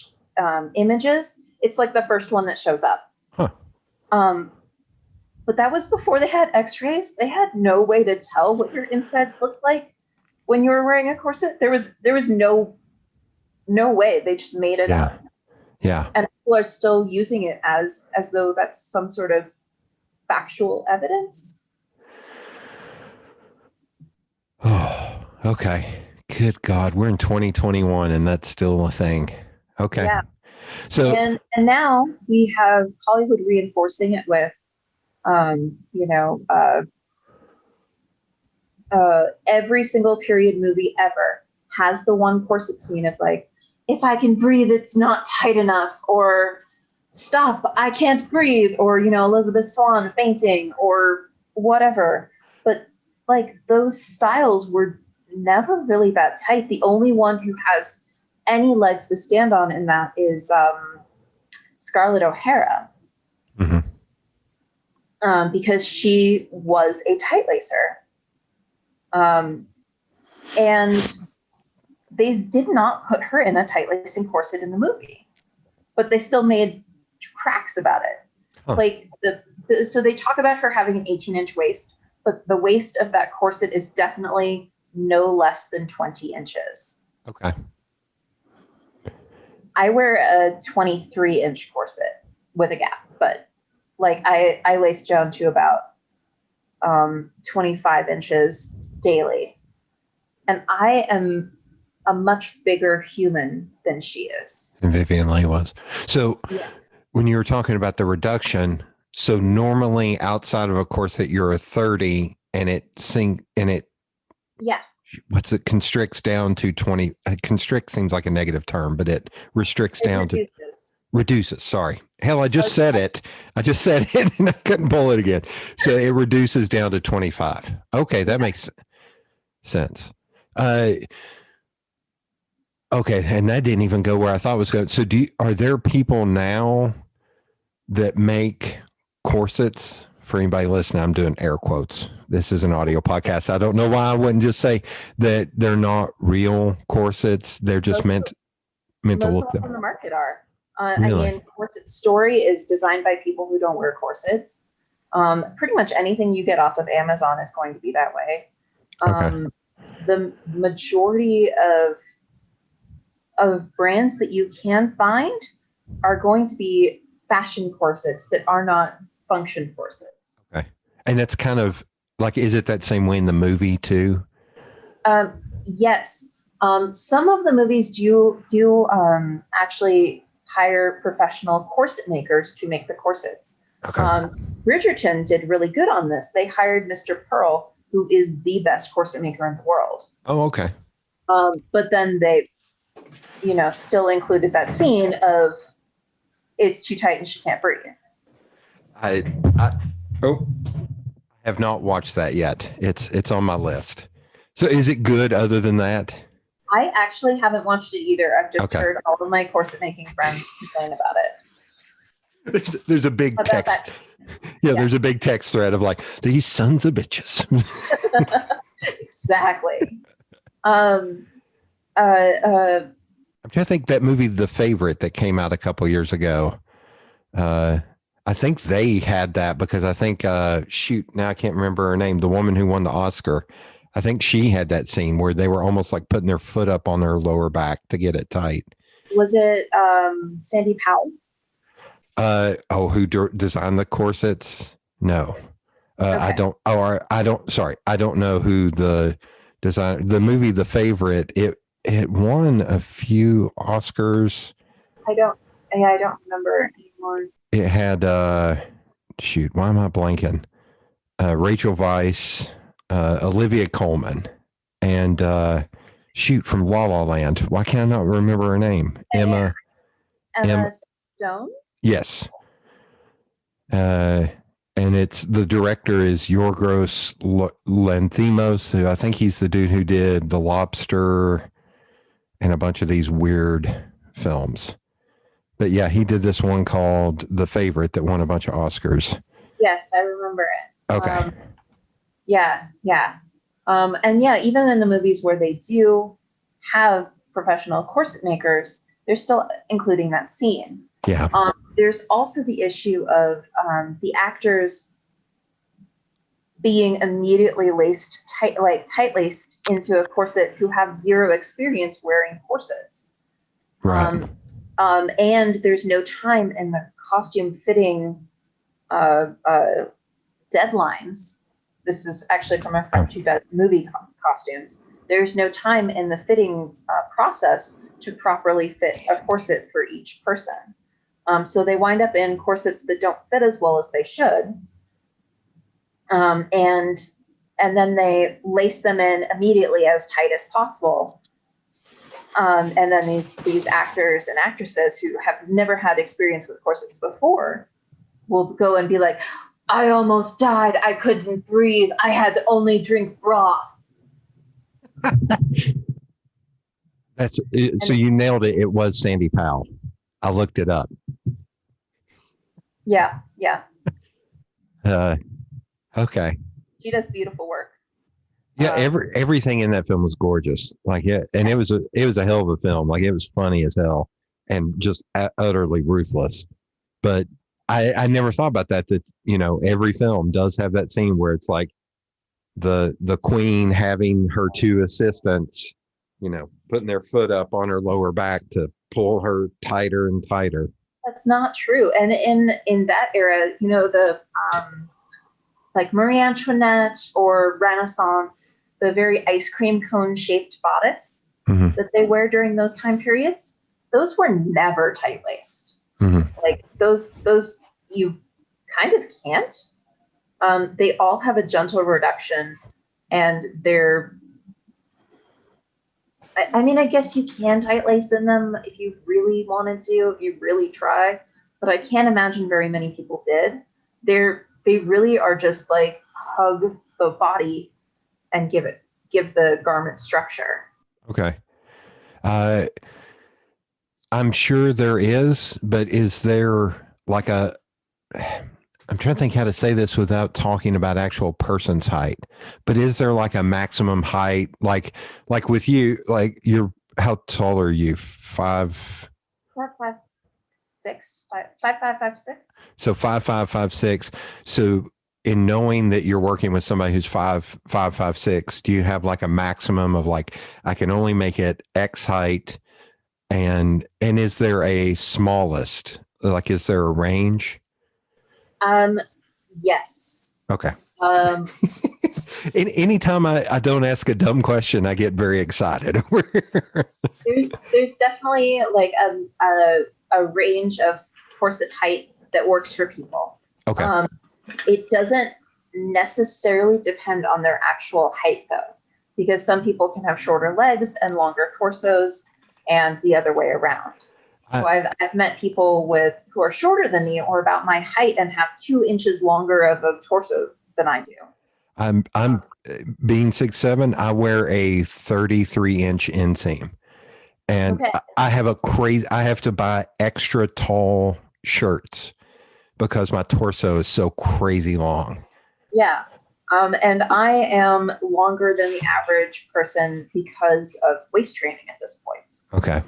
images, it's like the first one that shows up. Huh. But that was before they had x-rays. They had no way to tell what your insides looked like when you were wearing a corset. There was no way. They just made it up. Yeah. And people are still using it as though that's some sort of factual evidence. Oh, okay. Good God. We're in 2021 and that's still a thing. Okay. Yeah. So and now we have Hollywood reinforcing it with every single period movie ever has the one corset scene of like, if I can breathe, it's not tight enough, or stop, I can't breathe, or, Elizabeth Swann fainting or whatever. But like those styles were never really that tight. The only one who has any legs to stand on in that is Scarlett O'Hara. Mm-hmm. Because she was a tight lacer. And they did not put her in a tight lacing corset in the movie, but they still made cracks about it. Huh. Like so they talk about her having an 18-inch waist, but the waist of that corset is definitely no less than 20 inches. Okay. I wear a 23-inch corset with a gap, but like I lace down to about 25 inches daily. And I am a much bigger human than she is. And Vivian Leigh was. So Yeah. when you were talking about the reduction, so normally outside of a corset, you're a 30 and it Yeah. what's it constricts down to 20. Constrict seems like a negative term, but it restricts down to reduces. Sorry. Hell, I just said it and I couldn't pull it again. So it reduces down to 25. Okay. That makes sense. Okay. And that didn't even go where I thought it was going. So are there people now that make corsets? For anybody listening, I'm doing air quotes. This is an audio podcast. I don't know why I wouldn't just say that they're not real corsets. They're just meant to look Most them. on the market are. Really? I mean, Corset Story is designed by people who don't wear corsets. Pretty much anything you get off of Amazon is going to be that way. Okay. The majority of brands that you can find are going to be fashion corsets that are not function corsets. Okay. And that's kind of like, is it that same way in the movie too? Yes. Some of the movies do actually hire professional corset makers to make the corsets. Okay. Bridgerton did really good on this. They hired Mr. Pearl, who is the best corset maker in the world. Oh, okay. But then they, still included that scene of it's too tight and she can't breathe. I have not watched that yet. It's on my list. So is it good other than that? I actually haven't watched it either. I've just heard all of my corset making friends complain about it. There's a big text. Yeah, there's a big text thread of like, these sons of bitches. Exactly. I'm trying to think that movie, The Favorite, that came out a couple years ago. I think they had that because I think, now I can't remember her name. The woman who won the Oscar, I think she had that scene where they were almost like putting their foot up on her lower back to get it tight. Was it Sandy Powell? Who designed the corsets? No, Okay. I don't know who the designer. The movie The Favorite, it won a few Oscars. I don't I don't remember anymore. It had shoot, why am I blanking? Rachel Weisz, Olivia Colman, and shoot, from La La Land. Why can't I not remember her name? Emma Stone? Yes. And it's the director is Yorgos Lanthimos, who I think he's the dude who did The Lobster and a bunch of these weird films. But yeah, he did this one called The Favorite that won a bunch of Oscars. Yes, I remember it. Okay. Yeah. And yeah, even in the movies where they do have professional corset makers, they're still including that scene. Yeah. There's also the issue of the actors being immediately tight laced into a corset who have zero experience wearing corsets. Right. And there's no time in the costume fitting deadlines. This is actually from a friend who does movie costumes. There's no time in the fitting process to properly fit a corset for each person. So they wind up in corsets that don't fit as well as they should. And then they lace them in immediately as tight as possible. And then these actors and actresses who have never had experience with corsets before will go and be like, I almost died. I couldn't breathe. I had to only drink broth. That's it. So you nailed it. It was Sandy Powell. I looked it up. Yeah. Okay. She does beautiful work. Yeah, everything in that film was gorgeous. Like, yeah, and it was a hell of a film. Like, it was funny as hell and just utterly ruthless. But I never thought about that every film does have that scene where it's like the queen having her two assistants, putting their foot up on her lower back to pull her tighter and tighter. That's not true. And in that era, the like Marie Antoinette or Renaissance, the very ice cream cone shaped bodice that they wear during those time periods, those were never tight laced. Like those you kind of can't. They all have a gentle reduction, and they're. I guess you can tight lace in them if you really wanted to, if you really try, but I can't imagine very many people did. They really are just like hug the body and give the garment structure. Okay. I'm sure there is, but is there like I'm trying to think how to say this without talking about actual person's height, but is there like a maximum height? Like with you, like how tall are you? 5'6". So 5'5", 5'6". So in knowing that you're working with somebody who's 5'6", do you have like a maximum of like, I can only make it X height? And is there a smallest? Like, is there a range? Yes. Okay. Anytime I don't ask a dumb question, I get very excited. There's definitely like a range of corset height that works for people. Okay. It doesn't necessarily depend on their actual height though, because some people can have shorter legs and longer torsos, and the other way around. So I've met people who are shorter than me or about my height and have 2 inches longer of a torso than I do. I'm being 6'7", I wear a 33-inch inseam, and okay. I have to buy extra tall shirts because my torso is so crazy long. Yeah. And I am longer than the average person because of waist training at this point. Okay.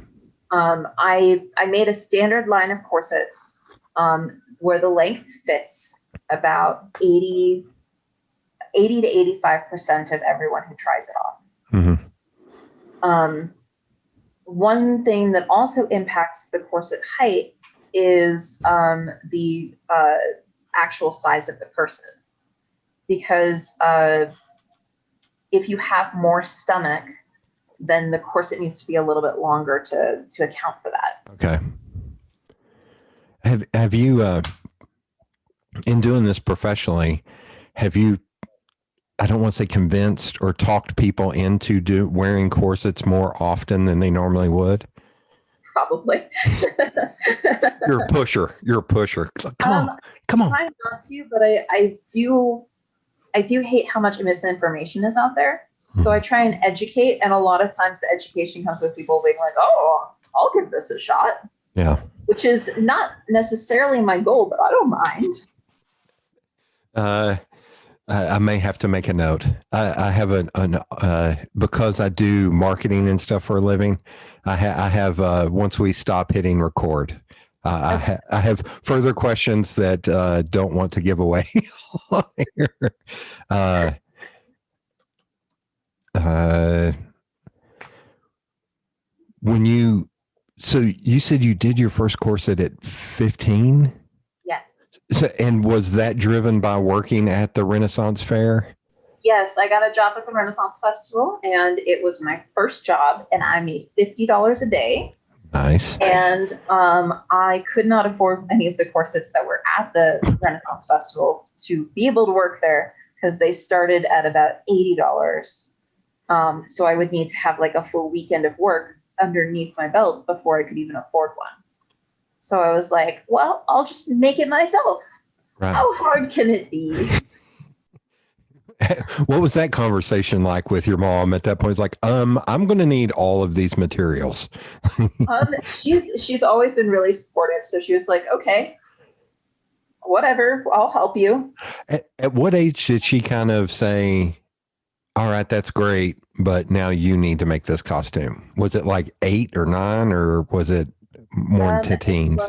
I made a standard line of corsets where the length fits about 80 to 85% of everyone who tries it on. One thing that also impacts the corset height is the actual size of the person. Because if you have more stomach, then the corset needs to be a little bit longer to account for that. Okay. Have you in doing this professionally, have you, I don't want to say convinced or talked people into wearing corsets more often than they normally would? Probably. You're a pusher. You're a pusher. Come on. I try not to, but I do hate how much misinformation is out there. So I try and educate, and a lot of times the education comes with people being like, "Oh, I'll give this a shot." Yeah. Which is not necessarily my goal, but I don't mind. I may have to make a note. I have because I do marketing and stuff for a living. I have once we stop hitting record, I have further questions that don't want to give away. So you said you did your first corset at 15? Yes. So, and was that driven by working at the Renaissance Fair? Yes, I got a job at the Renaissance Festival, and it was my first job, and I made $50 a day. Nice. And I could not afford any of the corsets that were at the Renaissance Festival to be able to work there because they started at about $80. So I would need to have like a full weekend of work underneath my belt before I could even afford one. So I was like, well, I'll just make it myself. Right. How hard can it be? What was that conversation like with your mom at that point? It's like, I'm going to need all of these materials. She's always been really supportive. So she was like, okay, whatever, I'll help you. At what age did she kind of say, all right, that's great, but now you need to make this costume? Was it like 8 or 9, or was it more into teens?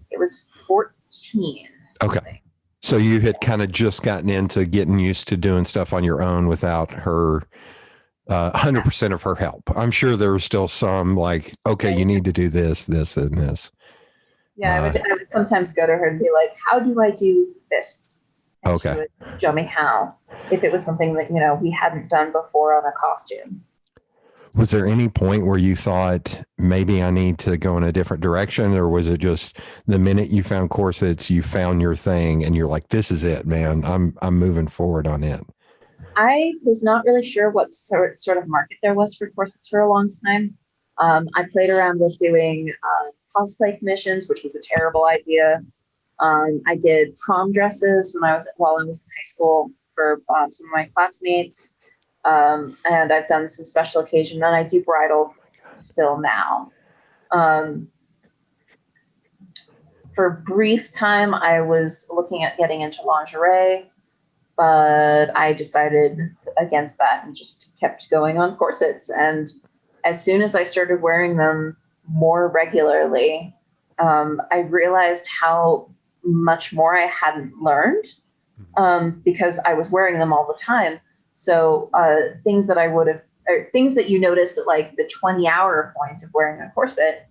It was 14. Okay. So you had kind of just gotten into getting used to doing stuff on your own without her, 100% of her help. I'm sure there was still some like, okay, you need to do this, this, and this. Yeah, I would sometimes go to her and be like, how do I do this? And okay. She would show me how, if it was something that, we hadn't done before on a costume. Was there any point where you thought maybe I need to go in a different direction, or was it just the minute you found corsets, you found your thing and you're like, this is it, man, I'm moving forward on it? I was not really sure what sort of market there was for corsets for a long time. I played around with doing cosplay commissions, which was a terrible idea. I did prom dresses while I was in high school for some of my classmates. And I've done some special occasion, and I do bridal still now. For a brief time, I was looking at getting into lingerie, but I decided against that and just kept going on corsets. And as soon as I started wearing them more regularly, I realized how much more I hadn't learned because I was wearing them all the time. So things that you notice at like the 20-hour point of wearing a corset,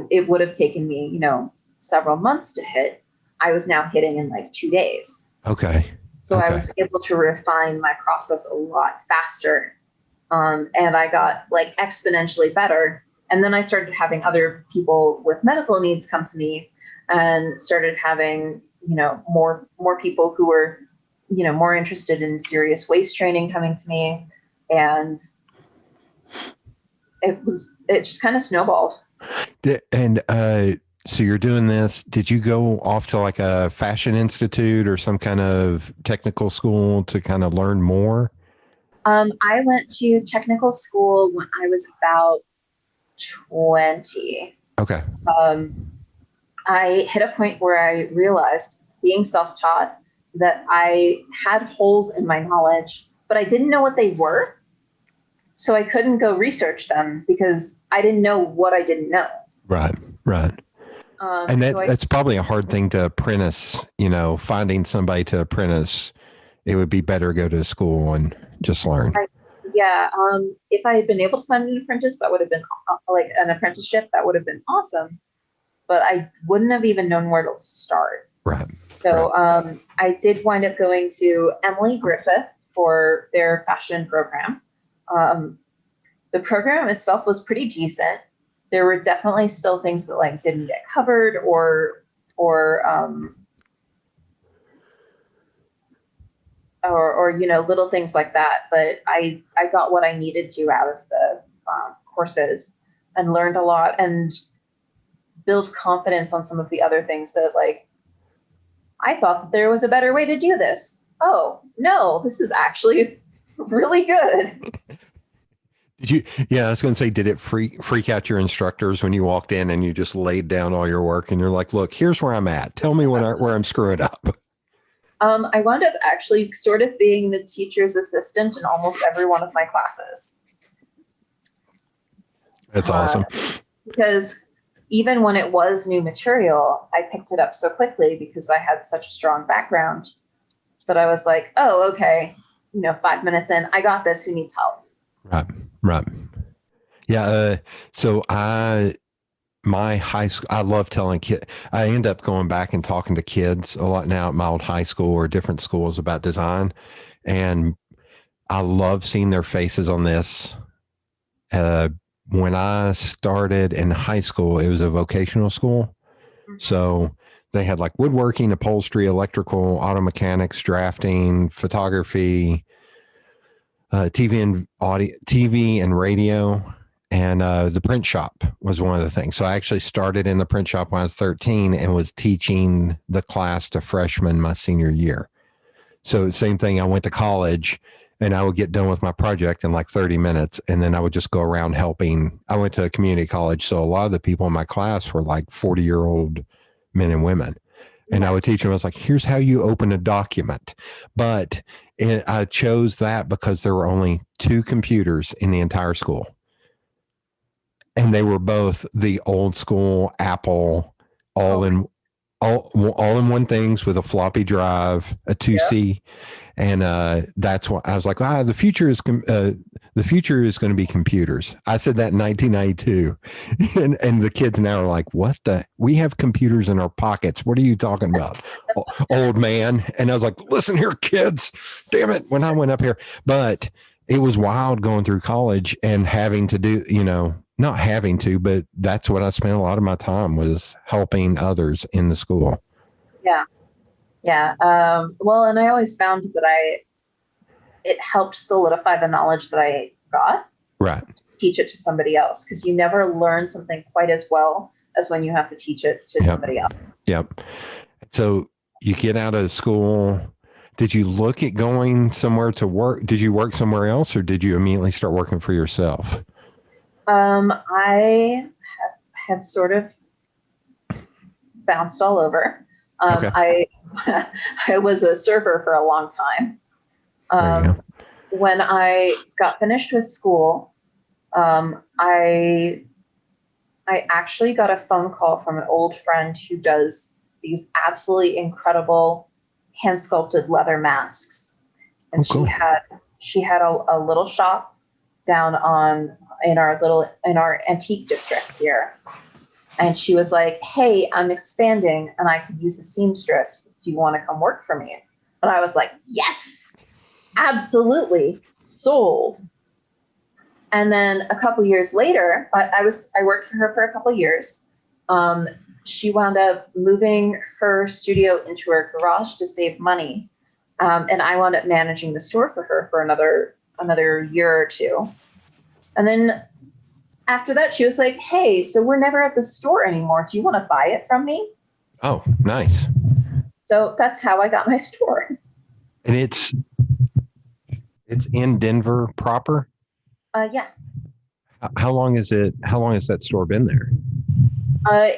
it would have taken me, several months to hit. I was now hitting in like 2 days. Okay. So I was able to refine my process a lot faster. And I got like exponentially better. And then I started having other people with medical needs come to me, and started having, more people who were, more interested in serious waist training coming to me. And it just kind of snowballed. And so you're doing this. Did you go off to like a fashion institute or some kind of technical school to kind of learn more? I went to technical school when I was about 20. Okay. I hit a point where I realized, being self-taught, that I had holes in my knowledge, but I didn't know what they were. So I couldn't go research them because I didn't know what I didn't know. Right. And that's probably a hard thing to apprentice, finding somebody to apprentice. It would be better to go to school and just learn. Yeah. If I had been able to find an apprentice, that would have been like an apprenticeship. That would have been awesome. But I wouldn't have even known where to start. Right. So I did wind up going to Emily Griffith for their fashion program. The program itself was pretty decent. there were definitely still things that like didn't get covered or little things like that. But I got what I needed to out of the courses and learned a lot and built confidence on some of the other things that like, I thought that there was a better way to do this. Oh, no, this is actually really good. I was going to say, did it freak out your instructors when you walked in and you just laid down all your work and you're like, look, here's where I'm at. Tell me where I'm screwing up. I wound up actually sort of being the teacher's assistant in almost every one of my classes. That's awesome. Because even when it was new material, I picked it up so quickly because I had such a strong background that I was like, oh, okay, 5 minutes in, I got this. Who needs help? Right. Yeah. So my high school, I love telling kids. I end up going back and talking to kids a lot now at my old high school or different schools about design. And I love seeing their faces on this. When I started in high school, it was a vocational school. So they had like woodworking, upholstery, electrical, auto mechanics, drafting, photography, TV and radio, and the print shop was one of the things. So I actually started in the print shop when I was 13 and was teaching the class to freshmen my senior year. So same thing. I went to college and I would get done with my project in like 30 minutes. And then I would just go around helping. I went to a community college. So a lot of the people in my class were like 40-year-old men and women. And I would teach them, I was like, here's how you open a document. But I chose that because there were only 2 computers in the entire school. And they were both the old school Apple, all in one things with a floppy drive, a 2C. And that's what I was like, the future is going to be computers. I said that in 1992. and the kids now are like, we have computers in our pockets. What are you talking about? Old man. And I was like, listen here, kids, damn it. When I went up here, but it was wild going through college and having to do, not having to, but that's what I spent a lot of my time was helping others in the school. Yeah. Yeah. Well, and I always found that it helped solidify the knowledge that I got. Right. Teach it to somebody else, because you never learn something quite as well as when you have to teach it to somebody else. Yep. So you get out of school. Did you look at going somewhere to work? Did you work somewhere else, or did you immediately start working for yourself? I have sort of bounced all over. Okay. I was a server for a long time. When I got finished with school, I actually got a phone call from an old friend who does these absolutely incredible hand sculpted leather masks. And cool. she had a little shop down in our antique district here. And she was like, hey, I'm expanding and I could use a seamstress. Do you want to come work for me? And I was like, yes, absolutely, sold. And then a couple years later, I worked for her for a couple years. She wound up moving her studio into her garage to save money. And I wound up managing the store for her for another year or two. And then after that, she was like, hey, so we're never at the store anymore. Do you want to buy it from me? Oh, nice. So that's how I got my store. And it's in Denver proper? Yeah. How long has that store been there?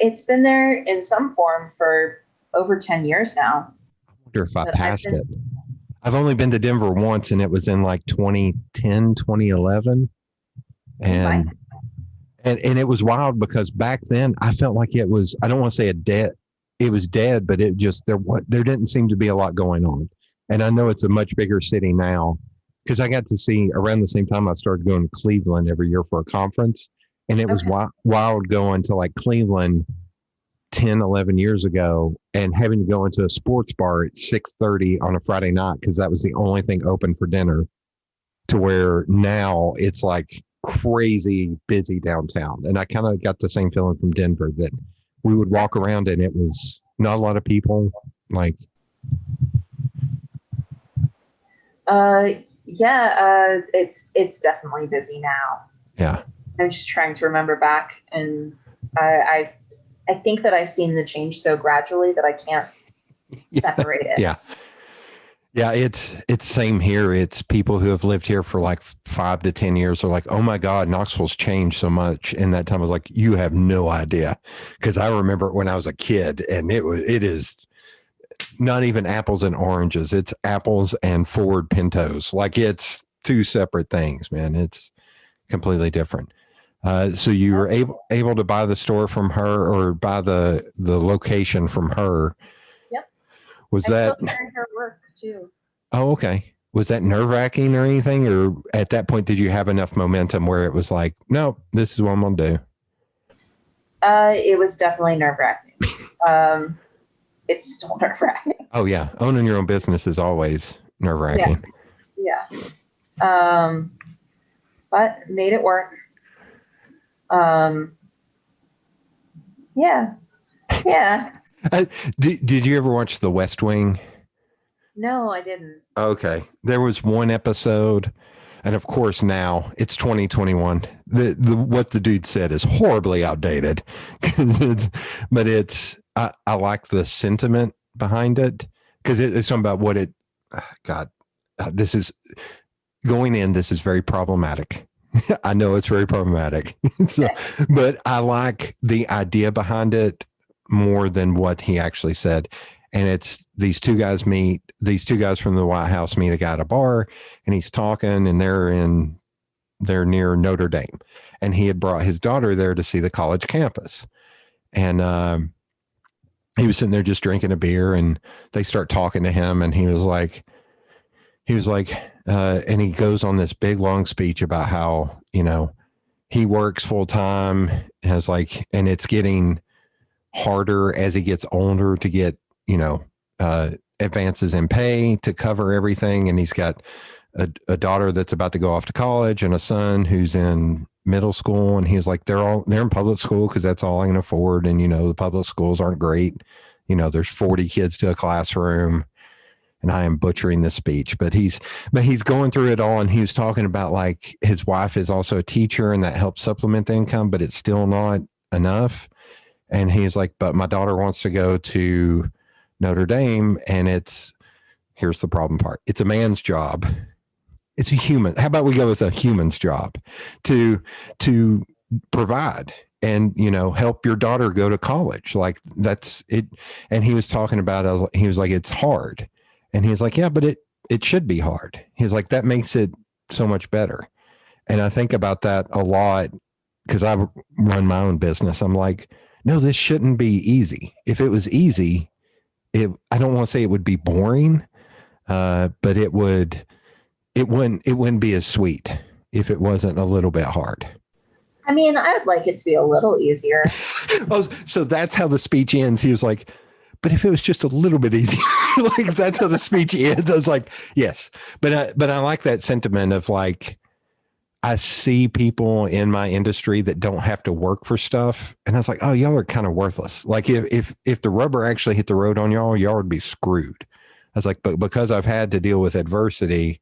It's been there in some form for over 10 years now. I wonder if I passed it. I've only been to Denver once, and it was in like 2010, 2011. And it was wild because back then I felt like it was, I don't want to say it was dead, but it just, there didn't seem to be a lot going on. And I know it's a much bigger city now, because I got to see around the same time I started going to Cleveland every year for a conference. And it was wild going to like Cleveland 10, 11 years ago and having to go into a sports bar at 6:30 on a Friday night, because that was the only thing open for dinner, to where now it's like crazy busy downtown. And I kind of got the same feeling from Denver that we would walk around and it was not a lot of people. Like, it's definitely busy now. yeah. I'm just trying to remember back, and I think that I've seen the change so gradually that I can't separate it. Yeah. Yeah, it's same here. It's people who have lived here for like 5 to 10 years are like, oh my God, Knoxville's changed so much. In that time, I was like, you have no idea. Because I remember when I was a kid, and it is not even apples and oranges. It's apples and Ford Pintos. Like, it's two separate things, man. It's completely different. So you were able to buy the store from her, or buy the location from her. Yep. Was I that still carry her work too? Oh, okay. Was that nerve-wracking or anything? Or at that point, did you have enough momentum where it was like, no, this is what I'm going to do? It was definitely nerve-wracking. It's still nerve-wracking. Oh, yeah. Owning your own business is always nerve-wracking. Yeah. But made it work. Yeah. Did you ever watch The West Wing? No, I didn't. Okay. There was one episode, and of course now it's 2021. The what the dude said is horribly outdated. I like the sentiment behind it, because it's something about what it. God, this is going in. This is very problematic. I know it's very problematic, but I like the idea behind it more than what he actually said. And it's these two guys from the White House meet a guy at a bar, and he's talking, and they're near Notre Dame, and he had brought his daughter there to see the college campus. And he was sitting there just drinking a beer, and they start talking to him, and he was like, and he goes on this big long speech about how, he works full time, and it's getting harder as he gets older to get, advances in pay to cover everything. And he's got a daughter that's about to go off to college, and a son who's in middle school. And he's like, they're in public school because that's all I can afford. And, the public schools aren't great. There's 40 kids to a classroom. And I am butchering this speech, but he's going through it all. And he was talking about, like, his wife is also a teacher, and that helps supplement the income, but it's still not enough. And he's like, but my daughter wants to go to Notre Dame, and here's the problem part. It's a man's job. It's a human. How about we go with a human's job to provide and, help your daughter go to college. Like, that's it. And he was talking about, he was like, it's hard. And he's like, yeah, but it should be hard. He's like, that makes it so much better. And I think about that a lot, because I run my own business. I'm like, no, this shouldn't be easy. If it was easy, I don't want to say it would be boring, but it wouldn't be as sweet if it wasn't a little bit hard. I mean, I'd like it to be a little easier. Oh, so that's how the speech ends. He was like, but if it was just a little bit easier, like, that's how the speech ends. I was like, yes, but I like that sentiment of, like, I see people in my industry that don't have to work for stuff. And I was like, oh, y'all are kind of worthless. Like, if the rubber actually hit the road on y'all would be screwed. I was like, but because I've had to deal with adversity,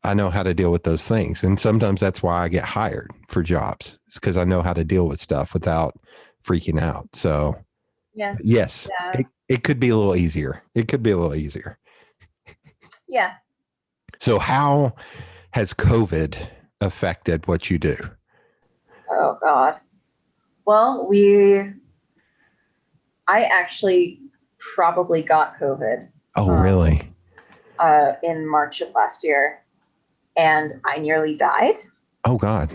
I know how to deal with those things. And sometimes that's why I get hired for jobs. It's because I know how to deal with stuff without freaking out. So yes, yeah. It could be a little easier. Yeah. So how has COVID affected what you do? Oh God. Well, I actually probably got COVID. Oh, really? In March of last year, and I nearly died. Oh God.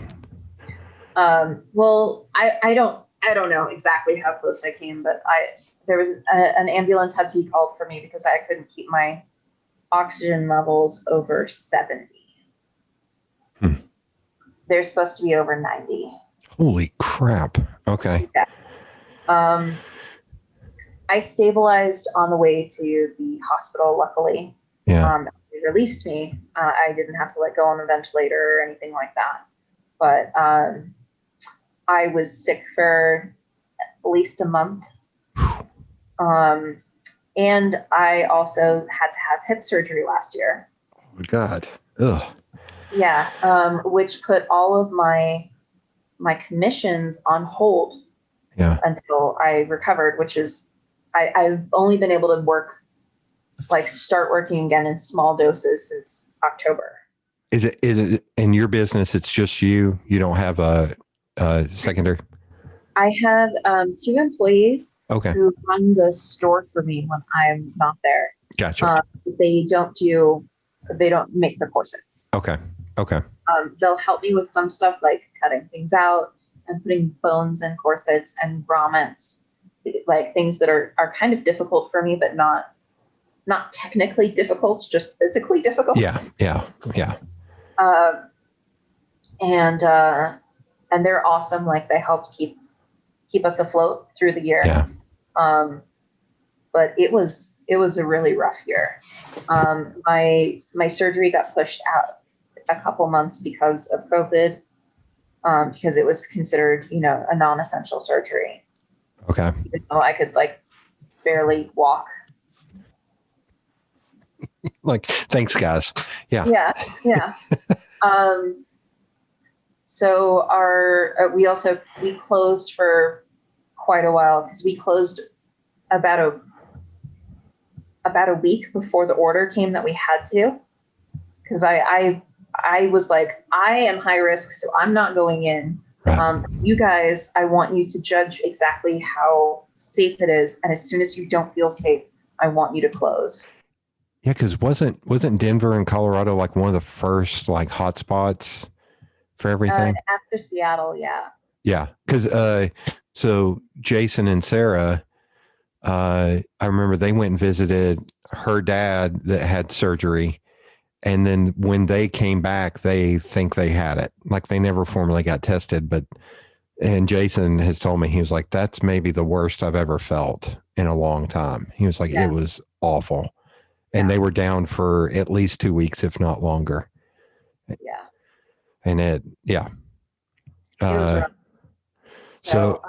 Well, I don't know exactly how close I came, but there was an ambulance had to be called for me because I couldn't keep my oxygen levels over 70. They're supposed to be over 90. Holy crap. Okay. Yeah. I stabilized on the way to the hospital, luckily. Yeah. They released me. I didn't have to go on a ventilator or anything like that. but I was sick for at least a month. And I also had to have hip surgery last year. Oh, God. Ugh. Yeah, which put all of my commissions on hold until I recovered, which is I've only been able to start working again in small doses since October. Is it in your business? It's just you. You don't have a secondary. I have 2 employees who run the store for me when I'm not there. Gotcha. They don't make the corsets. Okay. They'll help me with some stuff like cutting things out and putting bones in corsets and grommets, like things that are kind of difficult for me, but not technically difficult, just physically difficult. Yeah. And they're awesome. Like they helped keep us afloat through the year. Yeah. But it was a really rough year. My surgery got pushed out a couple months because of COVID, because it was considered, a non-essential surgery. Okay. Even though I could barely walk. Thanks, guys. Yeah. Yeah. So we closed for quite a while because we closed about a week before the order came that we had to, because I was like, I am high risk, so I'm not going in. Right. You guys, I want you to judge exactly how safe it is, and as soon as you don't feel safe, I want you to close. Yeah, because wasn't Denver and Colorado one of the first hot spots for everything? After Seattle, yeah. Yeah, because so Jason and Sarah, I remember they went and visited her dad that had surgery, and then when they came back, they think they had it. They never formally got tested, and Jason has told me, he was like, that's maybe the worst I've ever felt in a long time. He was like, It was awful. And they were down for at least 2 weeks, if not longer. Yeah. And it was rough. So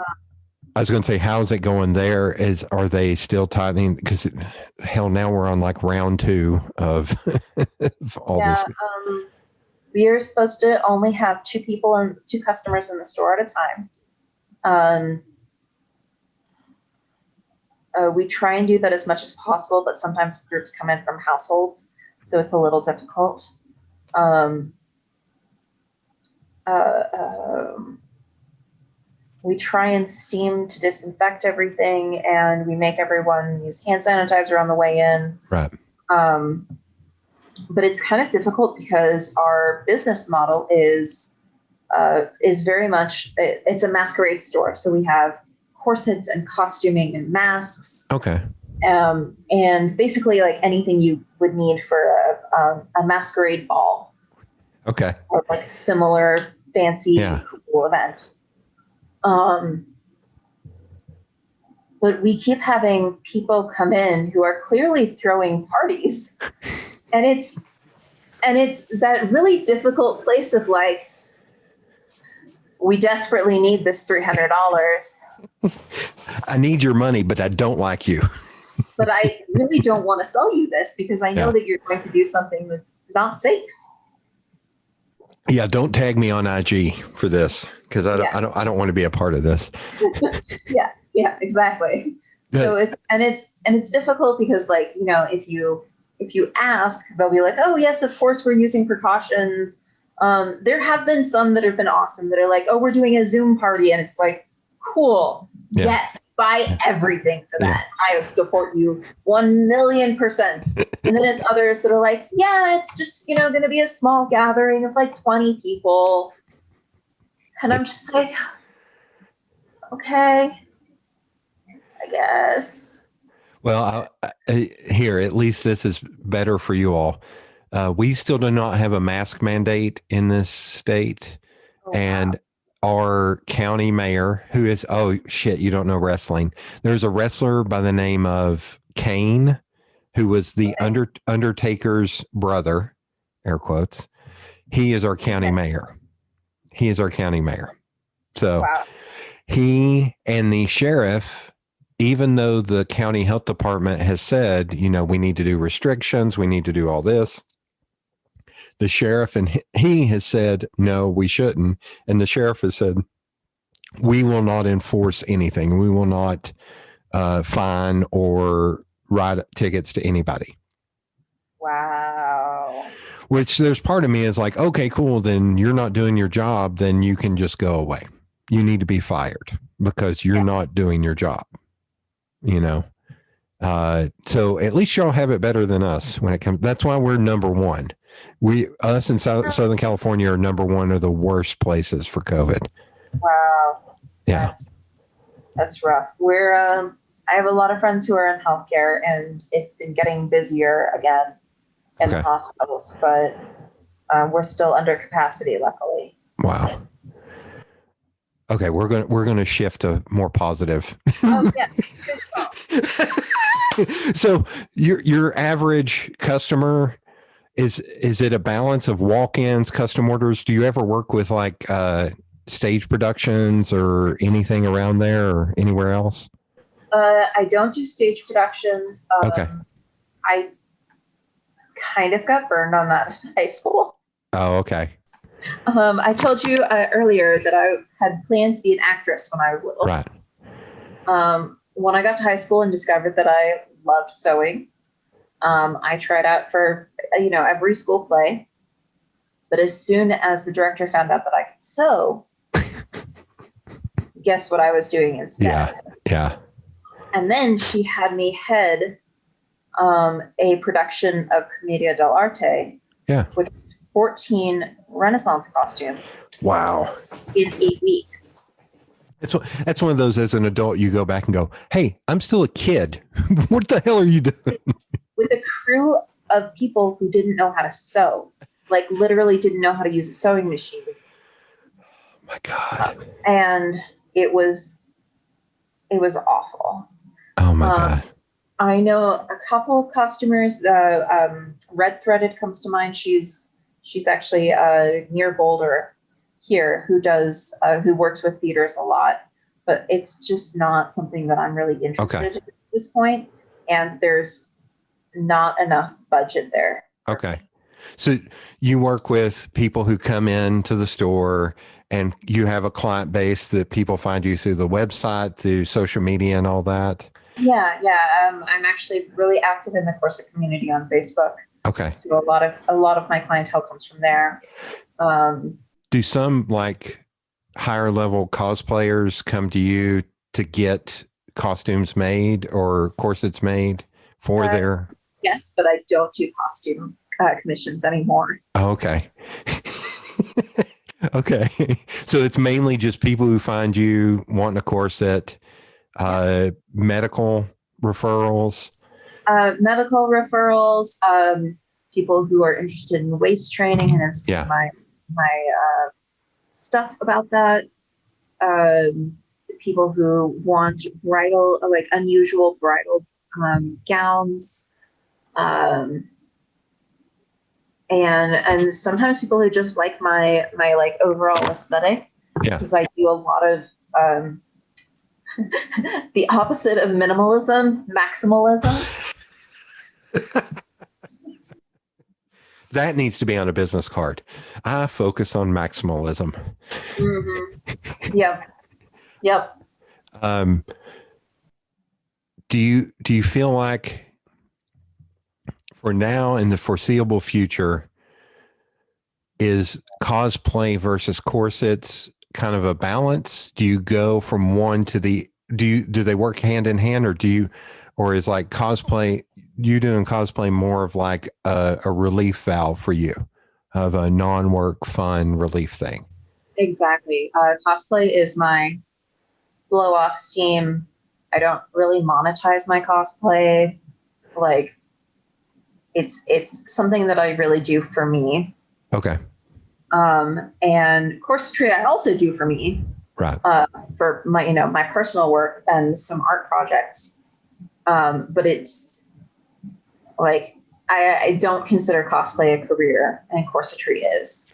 I was going to say, how's it going there? Are they still tightening? Because hell, now we're on round 2 of all this. We are supposed to only have 2 customers in the store at a time. We try and do that as much as possible, but sometimes groups come in from households, so it's a little difficult. We try and steam to disinfect everything, and we make everyone use hand sanitizer on the way in. Right. But it's kind of difficult because our business model is very much, it's a masquerade store. So we have corsets and costuming and masks. Okay. And basically anything you would need for a masquerade ball. Okay. Or similar fancy cool event. But we keep having people come in who are clearly throwing parties, and it's that really difficult place of we desperately need this $300. I need your money, but I don't like you. But I really don't want to sell you this because I know that you're going to do something that's not safe. Yeah, don't tag me on IG for this because I don't want to be a part of this. Yeah, exactly. So it's difficult because if you ask, they'll be like, oh yes, of course we're using precautions. There have been some that have been awesome that are like, oh, we're doing a Zoom party, and it's cool. Yeah. Yes, buy everything for that. Yeah. I support you 1,000,000%. And then it's others that are like, yeah, it's just, going to be a small gathering of 20 people. And I'm just like, okay, I guess. Well, here, at least this is better for you all. We still do not have a mask mandate in this state. Oh, and wow. Our county mayor, who is, you don't know wrestling. There's a wrestler by the name of Kane, who was the Undertaker's brother, air quotes. He is our county mayor. He is our county mayor. So Wow. he and the sheriff, even though the county health department has said, we need to do restrictions, we need to do all this, the sheriff and he has said, no, we shouldn't. And the sheriff has said, we will not enforce anything. We will not fine or write tickets to anybody. Wow. Which there's part of me is like, okay, cool. Then you're not doing your job. Then you can just go away. You need to be fired because you're not doing your job. So at least y'all have it better than us when it comes. That's why we're number one. Us in Southern California are number one of the worst places for COVID. Wow. Yeah. That's rough. I have a lot of friends who are in healthcare, and it's been getting busier again in the hospitals, but we're still under capacity, luckily. Wow. Okay, we're gonna shift to more positive. Oh yeah. So your average customer is it a balance of walk-ins, custom orders? Do you ever work with like stage productions or anything around there or anywhere else? I don't do stage productions. Okay. I kind of got burned on that in high school. Oh, okay. I told you earlier that I had planned to be an actress when I was little. Right. When I got to high school and discovered that I loved sewing, I tried out for, every school play. But as soon as the director found out that I could sew, guess what I was doing instead? Yeah. And then she had me head a production of Commedia dell'arte, which was 14 Renaissance costumes. Wow. In 8 weeks. That's one of those, as an adult, you go back and go, hey, I'm still a kid. What the hell are you doing? With a crew of people who didn't know how to sew, like literally didn't know how to use a sewing machine. Oh my God. And it was awful. Oh my God. I know a couple of costumers. Red Threaded comes to mind. She's actually near Boulder here, who works with theaters a lot, but it's just not something that I'm really interested in at this point. And there's not enough budget there. Okay. So you work with people who come in to the store, and you have a client base that people find you through the website, through social media and all that? Yeah. I'm actually really active in the Corset community on Facebook. Okay. So a lot of my clientele comes from there. Do some like higher level cosplayers come to you to get costumes made or corsets made for their? Yes, but I don't do costume commissions anymore. Oh, okay. Okay. So it's mainly just people who find you wanting a corset, medical referrals. Medical referrals, people who are interested in waist training and have seen my stuff about that. People who want bridal, like unusual bridal gowns. And sometimes people who just like my like overall aesthetic, because I do a lot of the opposite of minimalism, maximalism. That needs to be on a business card. I focus on maximalism. Mm-hmm. Yep. Do you feel like for now in the foreseeable future, is cosplay versus corsets kind of a balance? Do you go from one to the, do they work hand in hand, or is like cosplay, you doing cosplay more of like a relief valve for you, of a non-work fun relief thing? Exactly. Cosplay is my blow off steam. I don't really monetize my cosplay. Like it's something that I really do for me. Okay. And corsetry I also do for me. Right. For my, my personal work and some art projects. But it's like, I don't consider cosplay a career, and corsetry is.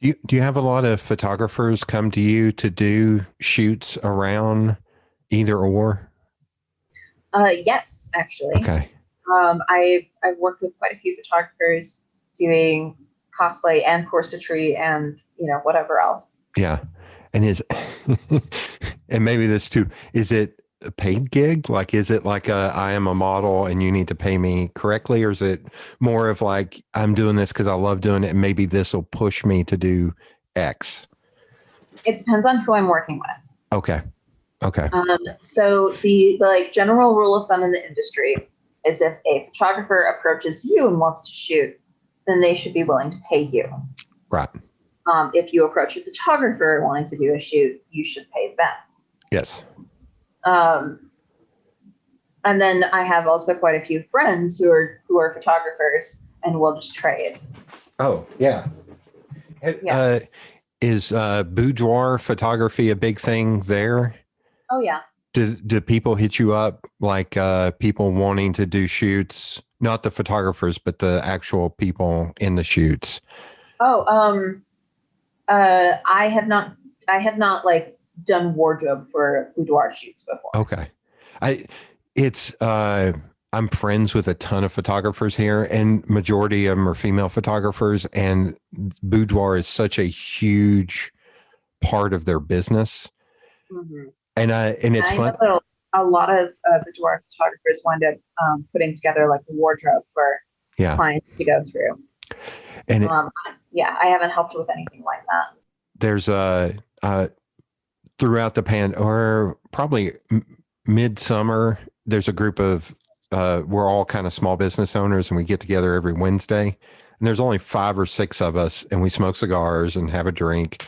Do you have a lot of photographers come to you to do shoots around either or? Yes, actually. Okay. I've worked with quite a few photographers doing cosplay and corsetry and whatever else. Yeah. And and maybe this too, is it a paid gig? Like, is it like I am a model and you need to pay me correctly? Or is it more of like, I'm doing this because I love doing it and maybe this will push me to do X? It depends on who I'm working with. Okay. Okay. So the like general rule of thumb in the industry is if a photographer approaches you and wants to shoot, then they should be willing to pay you. Right. If you approach a photographer wanting to do a shoot, you should pay them. Yes. And then I have also quite a few friends who are photographers and will just trade. Oh, yeah. Yeah. Is boudoir photography a big thing there? Oh, yeah. Do people hit you up, like people wanting to do shoots? Not the photographers, but the actual people in the shoots. Oh, I have not like done wardrobe for boudoir shoots before. Okay. I'm friends with a ton of photographers here, and majority of them are female photographers, and boudoir is such a huge part of their business. Mm-hmm. And it's fun. A lot of boudoir photographers wind up putting together like a wardrobe for clients to go through. And I haven't helped with anything like that. There's throughout the or probably midsummer, there's a group of we're all kind of small business owners, and we get together every Wednesday, and there's only 5 or 6 of us, and we smoke cigars and have a drink,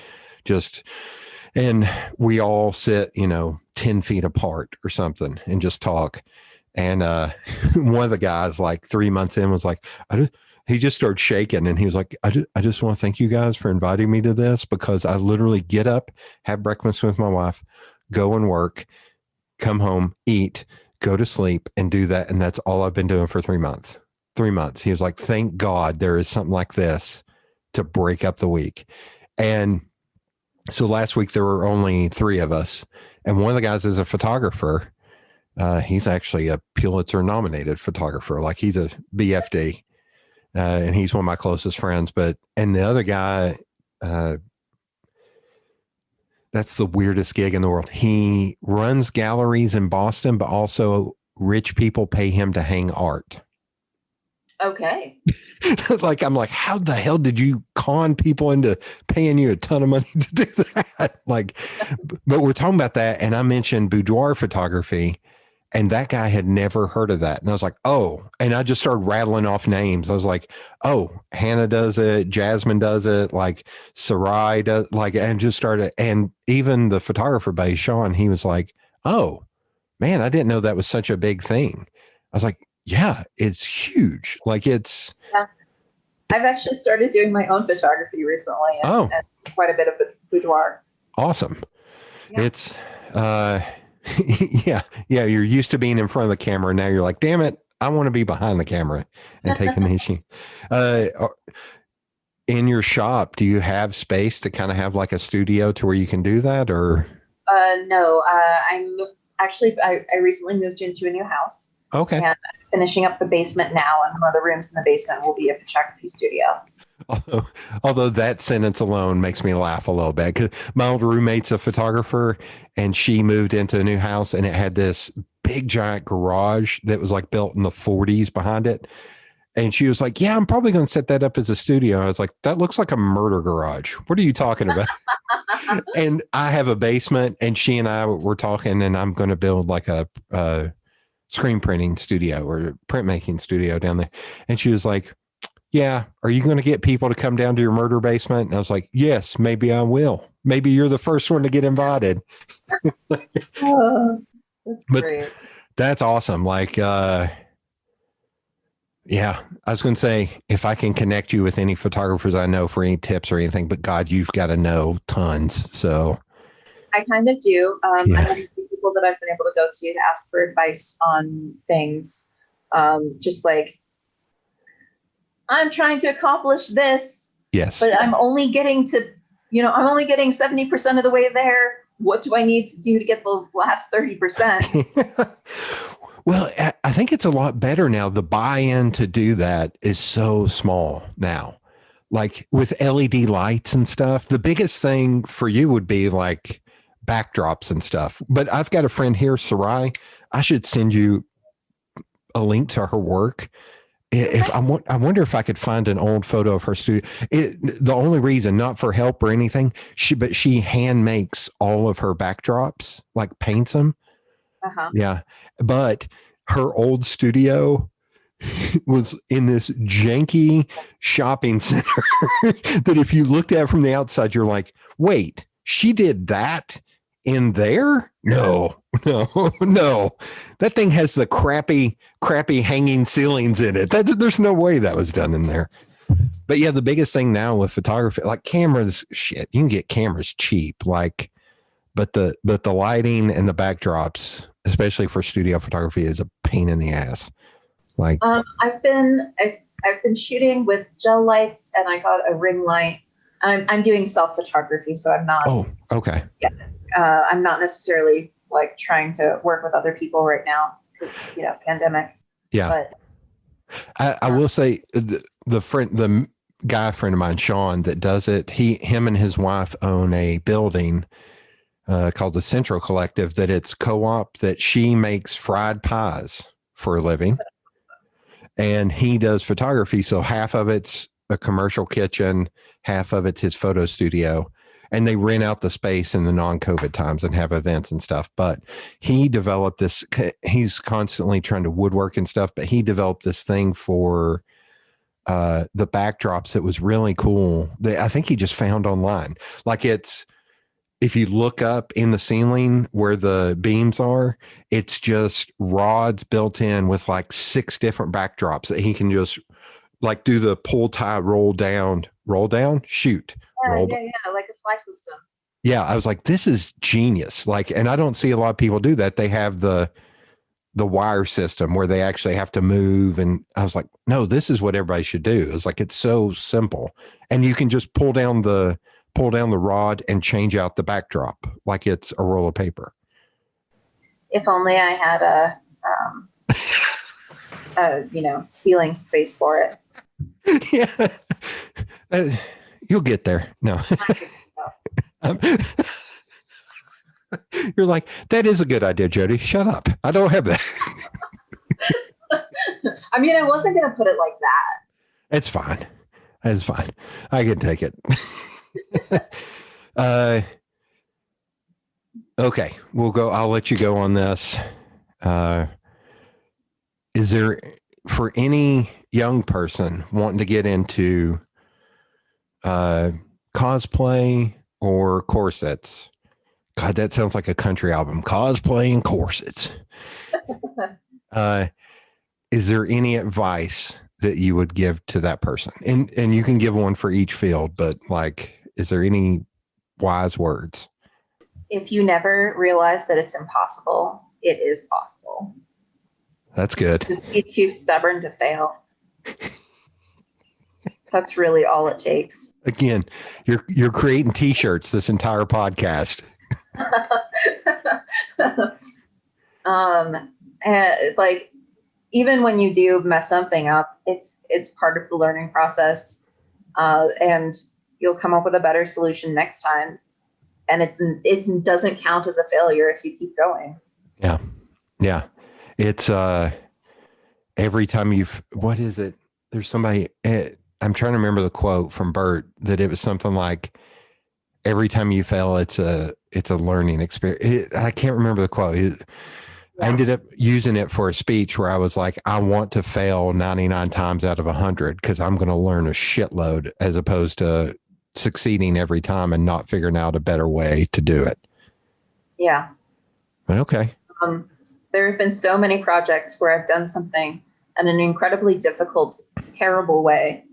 and we all sit 10 feet apart or something and just talk. And one of the guys, like 3 months in, was like, he just started shaking, and he was like, I just want to thank you guys for inviting me to this, because I literally get up, have breakfast with my wife, go and work, come home, eat, go to sleep, and do that. And that's all I've been doing for 3 months. 3 months. He was like, thank God there is something like this to break up the week. And so last week there were only 3 of us, and one of the guys is a photographer. He's actually a Pulitzer nominated photographer. Like, he's a BFD. And he's one of my closest friends. And the other guy, that's the weirdest gig in the world. He runs galleries in Boston, but also rich people pay him to hang art. Okay. I'm like, how the hell did you con people into paying you a ton of money to do that? But we're talking about that. And I mentioned boudoir photography, and that guy had never heard of that. And I was like, oh, and I just started rattling off names. I was like, oh, Hannah does it. Jasmine does it. Like, Sarai does, and just started. And even the photographer base, Sean, he was like, oh man, I didn't know that was such a big thing. I was like, yeah, it's huge. Yeah. I've actually started doing my own photography recently, and quite a bit of boudoir. Awesome. Yeah. It's, yeah. You're used to being in front of the camera. Now you're like, damn it, I want to be behind the camera and taking the issue. In your shop, do you have space to kind of have like a studio to where you can do that, or? No, I recently moved into a new house. Okay. And I'm finishing up the basement now, and one of the rooms in the basement will be a photography studio. Although that sentence alone makes me laugh a little bit, because my old roommate's a photographer, and she moved into a new house, and it had this big giant garage that was like built in the 40s behind it. And she was like, yeah, I'm probably going to set that up as a studio. I was like, that looks like a murder garage. What are you talking about? And I have a basement, and she and I were talking, and I'm going to build like a screen printing studio or printmaking studio down there. And she was like, yeah, are you going to get people to come down to your murder basement? And I was like, yes, maybe I will. Maybe you're the first one to get invited. Oh, that's great. That's awesome. Yeah, I was going to say, if I can connect you with any photographers I know for any tips or anything, but God, you've got to know tons. So I kind of do. I have a few people that I've been able to go to ask for advice on things. Just like, I'm trying to accomplish this. Yes. But I'm only getting to, I'm only getting 70% of the way there. What do I need to do to get the last 30%? Well, I think it's a lot better now. The buy-in to do that is so small now. Like with LED lights and stuff, the biggest thing for you would be like backdrops and stuff. But I've got a friend here, Sarai. I should send you a link to her work. If I wonder if I could find an old photo of her studio. The only reason, not for help or anything, but she hand makes all of her backdrops, like paints them. Uh-huh. Yeah. But her old studio was in this janky shopping center that if you looked at from the outside, you're like, wait, she did that in there? No. That thing has the crappy hanging ceilings in it. There's no way that was done in there. But yeah, the biggest thing now with photography, like cameras, shit, you can get cameras cheap, but the lighting and the backdrops, especially for studio photography, is a pain in the ass. Like, I've been shooting with gel lights, and I got a ring light. I'm doing self photography, so I'm not. Oh, okay. Yeah. I'm not necessarily like trying to work with other people right now because pandemic. Yeah. But I will say the guy friend of mine, Sean, that does it. Him and his wife own a building called the Central Collective. That it's co-op that she makes fried pies for a living, and he does photography. So half of it's a commercial kitchen, half of it's his photo studio. And they rent out the space in the non-COVID times and have events and stuff. But he developed this, he's constantly trying to woodwork and stuff, but he developed this thing for the backdrops that was really cool. I think he just found online. Like if you look up in the ceiling where the beams are, it's just rods built in with like 6 different backdrops that he can just like do the pull tie, roll down, shoot. Yeah, like a fly system. Yeah, I was like, this is genius. Like, and I don't see a lot of people do that. They have the wire system where they actually have to move. And I was like, no, this is what everybody should do. It's like, it's so simple. And you can just pull down the rod and change out the backdrop like it's a roll of paper. If only I had a ceiling space for it. Yeah. You'll get there. No. You're like, that is a good idea, Jody. Shut up. I don't have that. I mean, I wasn't going to put it like that. It's fine. I can take it. Okay, we'll go. I'll let you go on this. Is there, for any young person wanting to get into cosplay or corsets? God, that sounds like a country album. Cosplay and corsets. Is there any advice that you would give to that person? And you can give one for each field, but like, is there any wise words? If you never realize that it's impossible, it is possible. That's good. Just be too stubborn to fail. That's really all it takes. Again, you're creating t-shirts this entire podcast. Like even when you do mess something up, it's part of the learning process, and you'll come up with a better solution next time. And it doesn't count as a failure if you keep going. Yeah. It's every time what is it? There's somebody. I'm trying to remember the quote from Bert that it was something like, every time you fail, it's a learning experience. I can't remember the quote. I ended up using it for a speech where I was like, I want to fail 99 times out of 100 because I'm going to learn a shitload, as opposed to succeeding every time and not figuring out a better way to do it. Yeah. Okay. There have been so many projects where I've done something in an incredibly difficult, terrible way,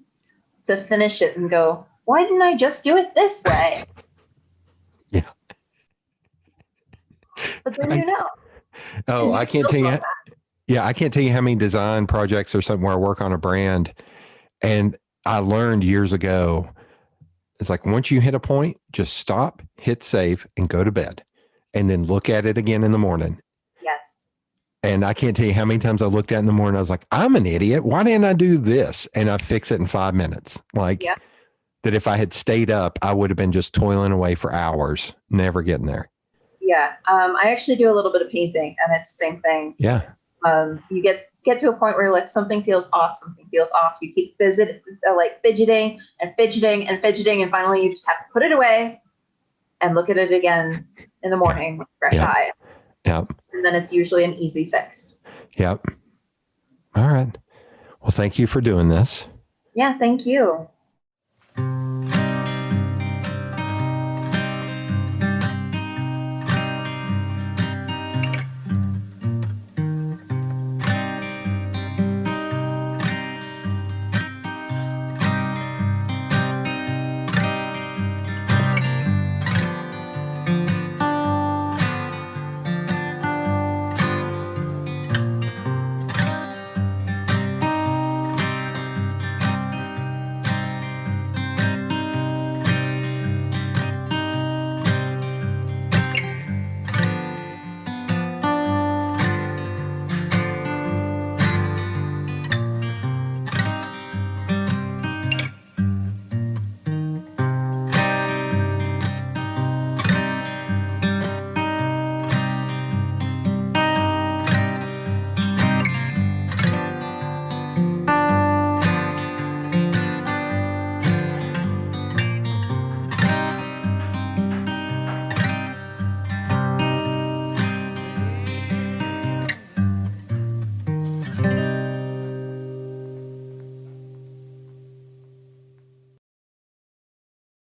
to finish it and go, why didn't I just do it this way? Yeah. But then you know. Oh, I can't tell you. Yeah, I can't tell you how many design projects or something where I work on a brand, and I learned years ago It's like once you hit a point, just stop, hit save, and go to bed. And then look at it again in the morning. Yes. And I can't tell you how many times I looked at it in the morning. I was like, I'm an idiot. Why didn't I do this? And I fix it in 5 minutes. Like that if I had stayed up, I would have been just toiling away for hours, never getting there. Yeah. I actually do a little bit of painting, and it's the same thing. Yeah. You get to a point where like something feels off. You keep fidgeting and fidgeting and fidgeting, and finally you just have to put it away and look at it again in the morning with fresh eyes. Yep. And then it's usually an easy fix. Yep. All right. Well, thank you for doing this. Yeah, thank you.